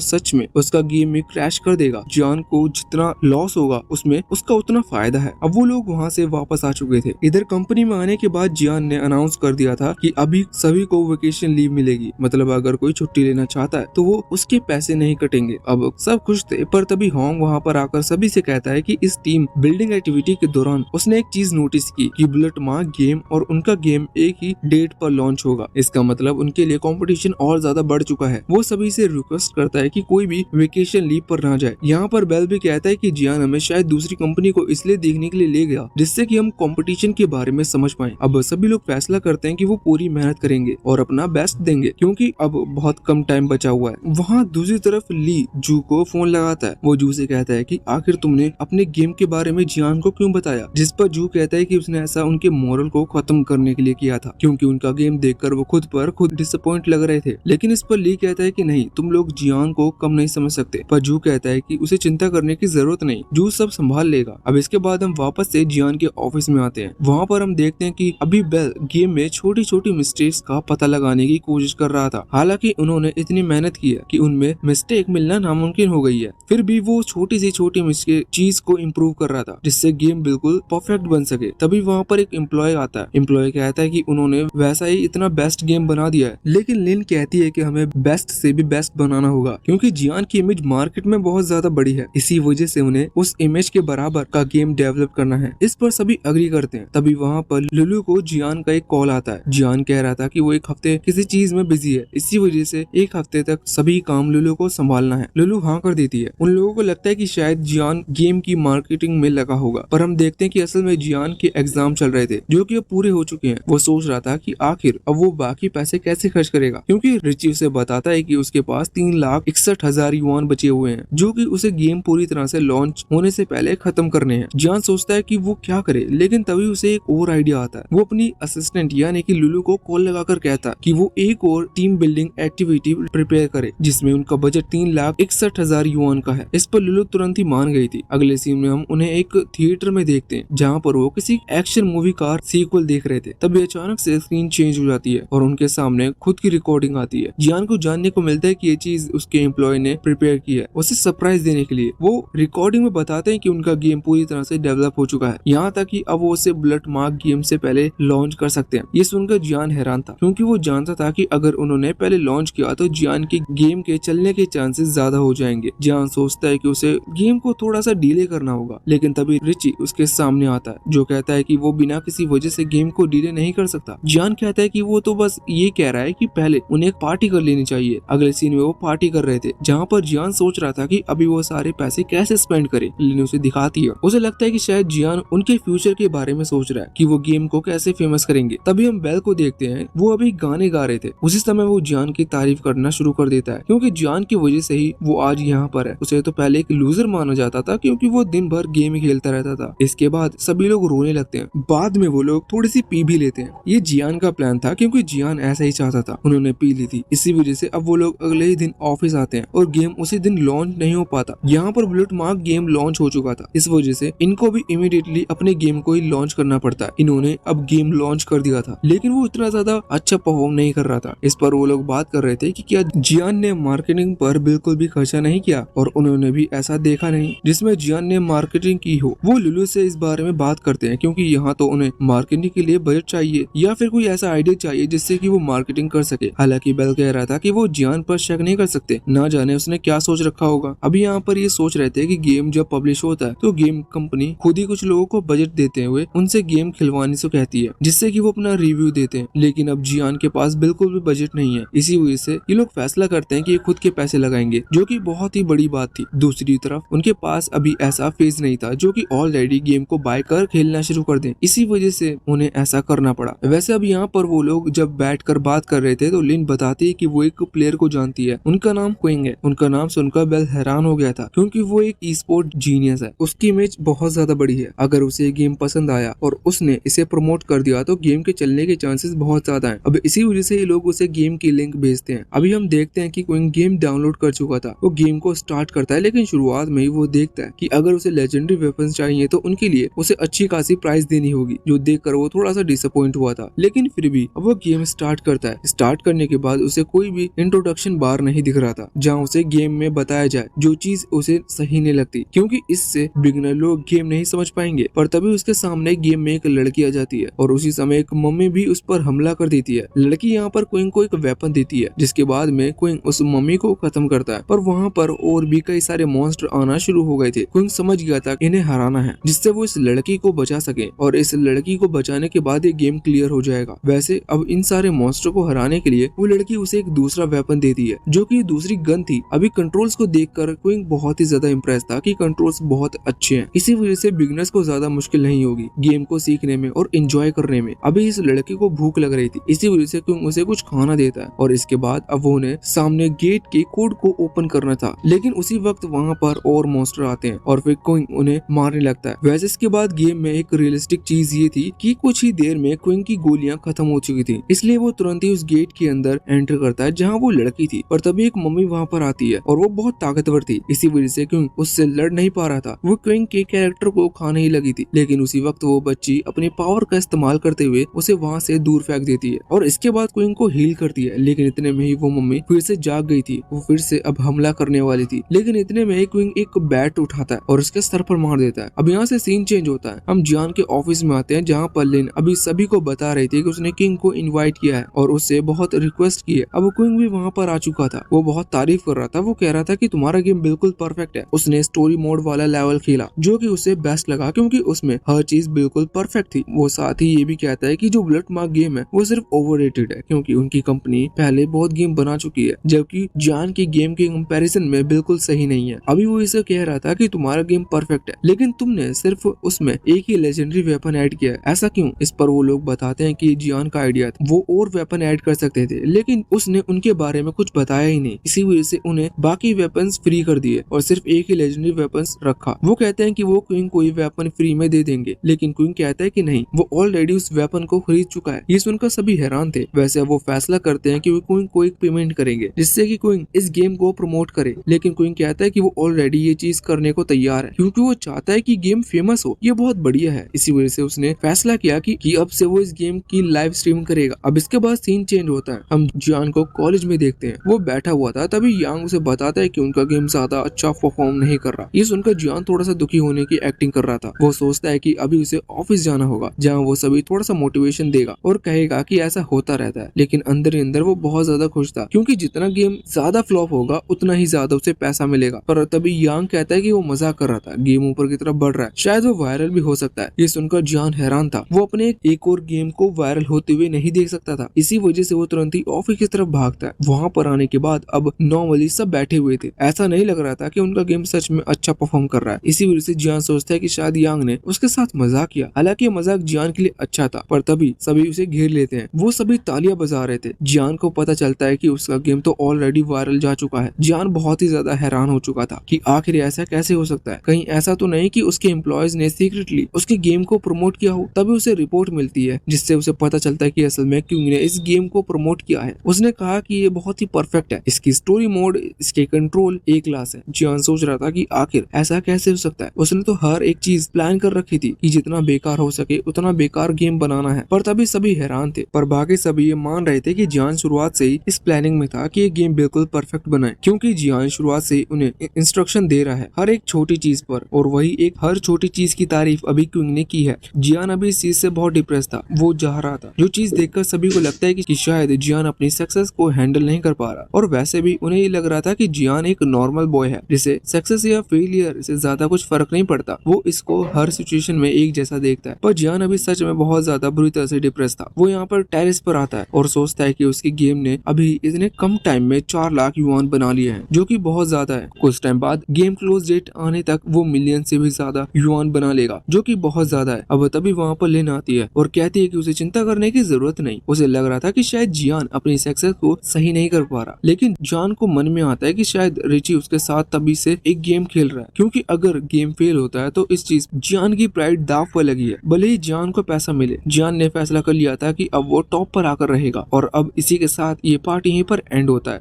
सच में उसका गेम में क्रैश कर देगा। जियान को जितना लॉस होगा उसमें उसका उतना फायदा है। अब वो लोग वहाँ से वापस आ चुके थे। इधर कंपनी में आने के बाद जियान ने अनाउंस कर दिया था कि अभी सभी को वेकेशन लीव मिलेगी, मतलब अगर कोई छुट्टी लेना चाहता है तो वो उसके पैसे नहीं कटेंगे। अब सब खुश थे, पर तभी होंग वहाँ पर आकर सभी से कहता है कि इस टीम बिल्डिंग एक्टिविटी के दौरान उसने एक चीज नोटिस की कि बुलेट मार्क गेम और उनका गेम एक ही डेट पर लॉन्च होगा। इसका मतलब उनके लिए कंपटीशन और ज्यादा बढ़ चुका है। वो सभी से रिक्वेस्ट करता है कि कोई भी वेकेशन लीव पर ना जाए। यहाँ पर बेल भी कहता है कि जियान हमें शायद शायद दूसरी कंपनी को इसलिए देखने के लिए ले गया जिससे कि हम कंपटीशन के बारे में समझ पाएं। अब सभी लोग फैसला करते हैं कि वो पूरी मेहनत करेंगे और अपना बेस्ट देंगे क्योंकि अब बहुत कम टाइम बचा हुआ है। वहाँ दूसरी तरफ ली जू को फोन लगाता है। वो जू से कहता है कि आखिर तुमने अपने गेम के बारे में जियान को क्यों बताया, जिस पर जू कहता है कि उसने ऐसा उनके मोरल को खत्म करने के लिए किया था क्योंकि उनका गेम देखकर वो खुद पर खुद डिसअपॉइंट लग रहे थे। लेकिन इस पर ली कहता है कि नहीं, तुम लोग जियान को कम नहीं समझ सकते। पर जू कहता है कि उसे चिंता करने की जरूरत नहीं, जू सब संभाल लेगा। अब इसके बाद हम वापस से जियान के ऑफिस में आते हैं। वहाँ पर हम देखते हैं कि अभी बेल गेम में छोटी छोटी मिस्टेक्स का पता लगाने की कोशिश कर रहा था। हालांकि उन्होंने इतनी मेहनत की है कि उनमें मिस्टेक मिलना नामुमकिन हो गई है, फिर भी वो छोटी सी छोटी चीज को इम्प्रूव कर रहा था जिससे गेम बिल्कुल परफेक्ट बन सके। तभी वहाँ पर एक एम्प्लॉय आता है। एम्प्लॉय कहता है कि उन्होंने वैसा ही इतना बेस्ट गेम बना दिया है, लेकिन लिन कहती है कि हमें बेस्ट से भी बेस्ट बनाना होगा क्योंकि जियान की इमेज मार्केट में बहुत ज्यादा बड़ी है। इसी वजह से उन्हें उस इमेज के बराबर का गेम डेवलप करना है। इस पर सभी अग्री करते हैं। तभी वहाँ पर लुलू को जियान का एक कॉल आता है। जियान कह रहा था कि वो एक हफ्ते किसी चीज में बिजी है, इसी वजह से एक हफ्ते तक सभी काम लुलू को संभालना है। लुलू हाँ कर देती है। उन लोगों को लगता है कि शायद जियान गेम की मार्केटिंग में लगा होगा, पर हम देखते हैं कि असल में जियान के एग्जाम चल रहे थे जो कि अब पूरे हो चुके हैं। वो सोच रहा था कि आखिर अब वो बाकी पैसे कैसे खर्च करेगा क्योंकि रिची उसे बताता है कि उसके पास 3,61,000 युआन बचे हुए हैं जो कि उसे गेम पूरी तरह से लॉन्च होने से पहले खत्म करने हैं। जियान सोचता है कि वो क्या करे, लेकिन तभी उसे एक और आइडिया आता है। वो अपनी असिस्टेंट यानी कि लुलू को कॉल लगाकर कहता है कि वो एक और टीम बिल्डिंग एक्टिविटी प्रिपेयर करे जिसमें उनका बजट 3,61,000 युआन का है। इस पर लुलू तुरंत ही मान गई थी। अगले सीन में हम उन्हें एक थिएटर में देखते हैं जहाँ पर वो किसी एक्शन मूवी का सीक्वल देख रहे थे। तभी अचानक से स्क्रीन चेंज हो जाती है और उनके सामने खुद की रिकॉर्डिंग आती है। जियान को जानने को मिलता है कि ये चीज उसके एम्प्लॉय ने प्रिपेयर की है उसे सरप्राइज देने के लिए। वो रिकॉर्डिंग में बताते हैं कि उनका गेम पूरी तरह से डेवलप हो चुका है, यहाँ तक कि अब वो उसे बुलेट मार्क गेम से पहले लॉन्च कर सकते हैं। ये सुनकर जियान हैरान था क्योंकि वो जानता था कि अगर उन्होंने पहले लॉन्च किया तो जियान के गेम के चलने के चांसेस ज्यादा हो जाएंगे। जियान सोचता है कि उसे गेम को थोड़ा सा डिले करना होगा, लेकिन तभी रिची उसके सामने आता है जो कहता है कि वो बिना किसी वजह से गेम को डिले नहीं कर सकता। जियान कहता है कि वो तो बस ये कह रहा है कि पहले उन्हें एक पार्टी कर लेनी चाहिए। अगले सीन में वो पार्टी कर रहे थे जहाँ पर जियान सोच रहा था कि अभी वो सारे पैसे कैसे स्पेंड करे। लिन उसे दिखाती है। उसे लगता है कि शायद जियान उनके फ्यूचर के बारे में सोच रहा है कि वो गेम को कैसे फेमस करेंगे। तभी हम बेल को देखते हैं, वो अभी गाने गा रहे थे। उसी समय वो जियान की तारीफ करना शुरू कर देता है क्योंकि जियान की वजह से ही वो आज यहाँ पर है। उसे तो पहले एक लूजर माना जाता था क्योंकि वो दिन भर गेम खेलता रहता था। इसके बाद सभी लोग रोने लगते हैं। बाद में वो लोग थोड़ी सी पी भी लेते हैं। ये जियान का प्लान था क्योंकि जियान ऐसा ही चाहता था। उन्होंने पी ली थी, इसी वजह से अब वो लोग अगले ही दिन ऑफिस आते हैं और गेम उसी दिन लॉन्च नहीं हो पाता। यहाँ पर बुलेट मार्क गेम लॉन्च हो चुका था, इस वजह से इनको भी इमीडिएटली अपने गेम को ही लॉन्च करना पड़ता है। इन्होंने अब गेम लॉन्च कर दिया था, लेकिन वो इतना ज्यादा अच्छा परफॉर्म नहीं कर रहा था। इस पर वो लोग बात कर रहे थे कि क्या जियान ने मार्केटिंग पर बिल्कुल भी खर्चा नहीं किया और उन्होंने भी ऐसा देखा नहीं जिसमें जियान ने मार्केटिंग की हो। वो लुलू से इस बारे में बात करते हैं क्योंकि यहाँ तो उन्हें मार्केटिंग के लिए बजट चाहिए या फिर कोई ऐसा आइडिया चाहिए जिससे कि वो मार्केटिंग कर सके। हालांकि बेल कह रहा था कि वो जियान पर शक नहीं कर सकते, ना जाने उसने क्या सोच रखा होगा। अभी यहाँ पर ये सोच रहे थे कि गेम जब पब्लिश होता है तो गेम कंपनी खुद ही कुछ लोगों को बजट देते हुए उनसे गेम खिलवाने से कहती है जिससे कि वो अपना रिव्यू देते हैं। लेकिन अब जियान के पास बिल्कुल भी बजट नहीं है, इसी वजह से ये लोग फैसला करते हैं कि ये खुद के पैसे लगाएंगे, जो कि बहुत ही बड़ी बात थी। दूसरी तरफ उनके पास अभी ऐसा फेज नहीं था जो कि ऑलरेडी गेम को बाय कर खेलना शुरू कर दें, इसी वजह से उन्हें ऐसा करना पड़ा। वैसे अब यहाँ पर वो लोग जब बैठकर बात कर रहे थे तो लिन बताती है कि वो एक प्लेयर को जानती है, उनका नाम क्विंग है। उनका नाम सुनकर बेल हैरान हो गया था क्योंकि वो एक ई स्पोर्ट जीनियस है, उसकी इमेज बहुत ज्यादा बड़ी है। अगर उसे गेम पसंद आया और उसने इसे प्रमोट कर दिया तो गेम के चलने के चांसेस बहुत ज्यादा हैं। अब इसी वजह से ये लोग उसे गेम की लिंक भेजते हैं। अभी हम देखते हैं कि क्विंग गेम डाउनलोड कर चुका था। वो गेम को स्टार्ट करता है, लेकिन शुरुआत में ही वो देखता है कि अगर उसे लेजेंडरी वेपन्स चाहिए तो उनके लिए उसे अच्छी खासी प्राइस देनी होगी, जो देखकर वो थोड़ा सा डिसअपॉइंट हुआ था। लेकिन फिर भी अब वो गेम स्टार्ट करता है। स्टार्ट करने के बाद उसे कोई भी इंट्रोडक्शन बार नहीं दिख रहा था जहाँ उसे गेम में बताया जाए जो चीज उसे सही नहीं लगती, क्योंकि इससे बिगिनर लोग गेम नहीं समझ पाएंगे। पर तभी उसके सामने गेम में एक लड़की आ जाती है और उसी समय एक मम्मी भी उस पर हमला कर देती है। लड़की यहाँ पर क्विंग को एक वेपन देती है, जिसके बाद में क्विंग उस मम्मी को खत्म करता है। पर वहाँ पर और भी कई सारे मॉन्स्टर आना शुरू हो गए थे। क्विंग समझ गया था इन्हें हराना है, जिससे वो इस लड़की को बचा सके और इस लड़की को बचाने के बाद ये गेम क्लियर हो जाएगा। वैसे अब इन सारे मॉन्स्टर को हराने के लिए वो लड़की उसे एक दूसरा वेपन देती है, जो कि दूसरी गन थी। अभी कंट्रोल्स को देखकर क्विंग बहुत ही ज्यादा इम्प्रेस था कि कंट्रोल्स बहुत अच्छे हैं, इसी वजह से बिगनर्स को ज्यादा मुश्किल नहीं होगी गेम को सीखने में और एंजॉय करने में। अभी इस लड़के को भूख लग रही थी, इसी वजह से क्विंग उसे कुछ खाना देता है और इसके बाद अब वो उन्हें सामने गेट के कोड को ओपन करना था, लेकिन उसी वक्त वहाँ पर और मॉन्स्टर आते हैं और फिर क्विंग उन्हें मारने लगता है। वैसे इसके बाद गेम में एक रियलिस्टिक चीज ये थी कि कुछ ही देर में क्विंग की गोलियां खत्म हो चुकी थी, इसलिए वो तुरंत ही उस गेट के अंदर एंटर करता है जहाँ वो लड़की थी। पर तभी एक मम्मी वहाँ पर आती है और वो बहुत ताकतवर थी, इसी वजह से क्विंग उससे लड़ नहीं पा रहा था। वो क्विंग के कैरेक्टर को खाने ही लगी थी, लेकिन उसी वक्त वो बच्ची अपने पावर का इस्तेमाल करते हुए उसे वहाँ से दूर फेंक देती है और इसके बाद क्विंग को हील करती है। लेकिन इतने में ही वो मम्मी फिर से जाग गई थी, वो फिर से अब हमला करने वाली थी, लेकिन इतने में क्विंग एक बैट उठाता है और उसके सर पर मार देता है। अब यहाँ से सीन चेंज होता है, हम जियान के ऑफिस में आते हैं जहाँ पर लिन अभी सभी को बता रही थी कि उसने किंग को इनवाइट किया है और उससे बहुत रिक्वेस्ट की है। अब क्विंग भी वहाँ पर आ चुका था, वो बहुत तारीफ कर रहा था, वो कह रहा था कि तुम्हारा गेम बिल्कुल परफेक्ट है। उसने स्टोरी मोड वाला लेवल खेला जो कि उसे बेस्ट लगा क्योंकि उसमें हर चीज बिल्कुल परफेक्ट थी। वो साथ ही ये भी कहता है कि जो ब्लड मार्क गेम है वो सिर्फ ओवररेटेड है क्योंकि उनकी कंपनी पहले बहुत गेम बना चुकी है, जबकि जियान के गेम के कंपैरिजन में बिल्कुल सही नहीं है। अभी वो इसे कह रहा था कि तुम्हारा गेम परफेक्ट है लेकिन तुमने सिर्फ उसमें एक ही लेजेंडरी वेपन ऐड किया है, ऐसा क्यों? इस पर वो लोग बताते हैं कि जियान का आइडिया था, वो और वेपन ऐड कर सकते थे लेकिन उसने उनके बारे में कुछ बताया ही नहीं, इसी वजह से उन्हें बाकी वेपन्स फ्री कर दिए और सिर्फ एक ही लेजेंडरी वेपन्स रखा। वो कहते हैं कि वो क्विंग को वेपन फ्री में दे देंगे, लेकिन क्विंग कहता है कि नहीं, वो ऑलरेडी उस वेपन को खरीद चुका है। ये सुनकर सभी हैरान थे। वैसे वो फैसला करते हैं कि वो क्विंग को एक पेमेंट करेंगे जिससे कि क्विंग इस गेम को प्रमोट करे, लेकिन क्विंग कहता है कि वो ऑलरेडी ये चीज करने को तैयार है क्योंकि वो चाहता है कि गेम फेमस हो, ये बहुत बढ़िया है। इसी वजह से उसने फैसला किया कि अब से वो इस गेम की लाइव स्ट्रीम करेगा। अब इसके बाद सीन चेंज होता है, हम जियान को कॉलेज में देखते हैं, वो बैठा हुआ था, तभी यांग उसे बताता है कि उनका गेम ज्यादा अच्छा परफॉर्म नहीं कर रहा। ये सुनकर जियान थोड़ा सा दुखी होने की एक्टिंग कर रहा था। वो सोचता है कि अभी उसे ऑफिस जाना होगा जहाँ वो सभी थोड़ा सा मोटिवेशन देगा और कहेगा कि ऐसा होता रहता है, लेकिन अंदर ही अंदर वो बहुत ज्यादा खुश था क्योंकि जितना गेम ज्यादा फ्लॉप होगा उतना ही ज्यादा उसे पैसा मिलेगा। पर तभी यांग कहता है कि वो मजाक कर रहा था, गेम ऊपर की तरफ बढ़ रहा है, शायद वो वायरल भी हो सकता है। ये सुनकर जियान हैरान था, वो अपने एक और गेम को वायरल होते हुए नहीं देख सकता था, इसी वजह से वो तुरंत ही ऑफिस की तरफ भागता है। वहाँ पर आने के बाद अब नॉर्मली सब बैठे हुए थे, ऐसा नहीं लग रहा था कि उनका गेम सच में अच्छा परफॉर्म कर रहा है। इसी वजह से जियान सोचता है कि शायद यांग ने उसके साथ मजाक किया, हालांकि मजाक जियान के लिए अच्छा था। पर तभी सभी उसे घेर लेते हैं, वो सभी तालियां बजा रहे थे। जियान को पता चलता है कि उसका गेम तो ऑलरेडी वायरल जा चुका है। जियान बहुत ही ज्यादा हैरान हो चुका था कि आखिर ऐसा कैसे हो सकता है, कहीं ऐसा तो नहीं कि उसके एम्प्लॉयज ने सीक्रेटली उसके गेम को प्रमोट किया हो। तभी उसे रिपोर्ट मिलती है जिससे उसे पता चलता है कि असल में क्विंग ने इस गेम को प्रमोट किया है। उसने कहा कि ये बहुत ही परफेक्ट है, इसकी स्टोरी मोड, इसके कंट्रोल ए क्लास है। जियान सोच रहा था कि आखिर ऐसा कैसे हो सकता है, उसने तो हर एक चीज प्लान कर रखी थी कि जितना बेकार हो सके उतना बेकार गेम बनाना है। पर तभी सभी हैरान थे, पर बाकी सभी ये मान रहे थे कि जियान शुरुआत से ही इस प्लानिंग में था कि ये गेम बिल्कुल परफेक्ट बनाए, क्योंकि जियान शुरुआत से उन्हें इंस्ट्रक्शन दे रहा है हर एक छोटी चीज पर, और वही एक हर छोटी चीज की तारीफ अभी क्विंग ने की है। जियान अभी इस चीज से बहुत डिप्रेस था, वो जा रहा था, जो चीज देखकर सभी को लगता है कि शायद जियान अपनी सक्सेस को हैंडल नहीं कर पा रहा, और वैसे भी उन्हें ये लग रहा था कि जियान एक नॉर्मल बॉय है जिसे सक्सेस या फेलियर से ज्यादा कुछ फर्क नहीं पड़ता, वो इसको हर सिचुएशन में एक जैसा देखता है। पर जियान अभी सच में बहुत ज्यादा बुरी तरह से डिप्रेस था। वो यहाँ पर टेरेस पर आता है और सोचता है कि उसकी गेम ने अभी इतने कम टाइम में 4 लाख युआन बना लिए हैं, जो कि बहुत ज्यादा है। कुछ टाइम बाद गेम क्लोज डेट आने तक वो मिलियन से भी ज्यादा युआन बना लेगा, जो कि बहुत ज्यादा है। अब तभी वहाँ पर लिन आती है और कहती है कि उसे चिंता करने की जरूरत नहीं। उसे लग रहा था कि शायद जियान अपनी सक्सेस को सही नहीं कर पा रहा, लेकिन जियान को मन में आता है कि शायद रिची उसके साथ तभी से एक गेम खेल रहा है, क्योंकि अगर गेम फेल होता है तो इस चीज जियान की प्राइड दाव पर लगी है। भले ही जियान को पैसा मिले, जियान ने फैसला कर लिया था कि अब वो टॉप पर आकर रहेगा। और अब इसी के साथ ये पार्ट यहीं पर एंड होता है।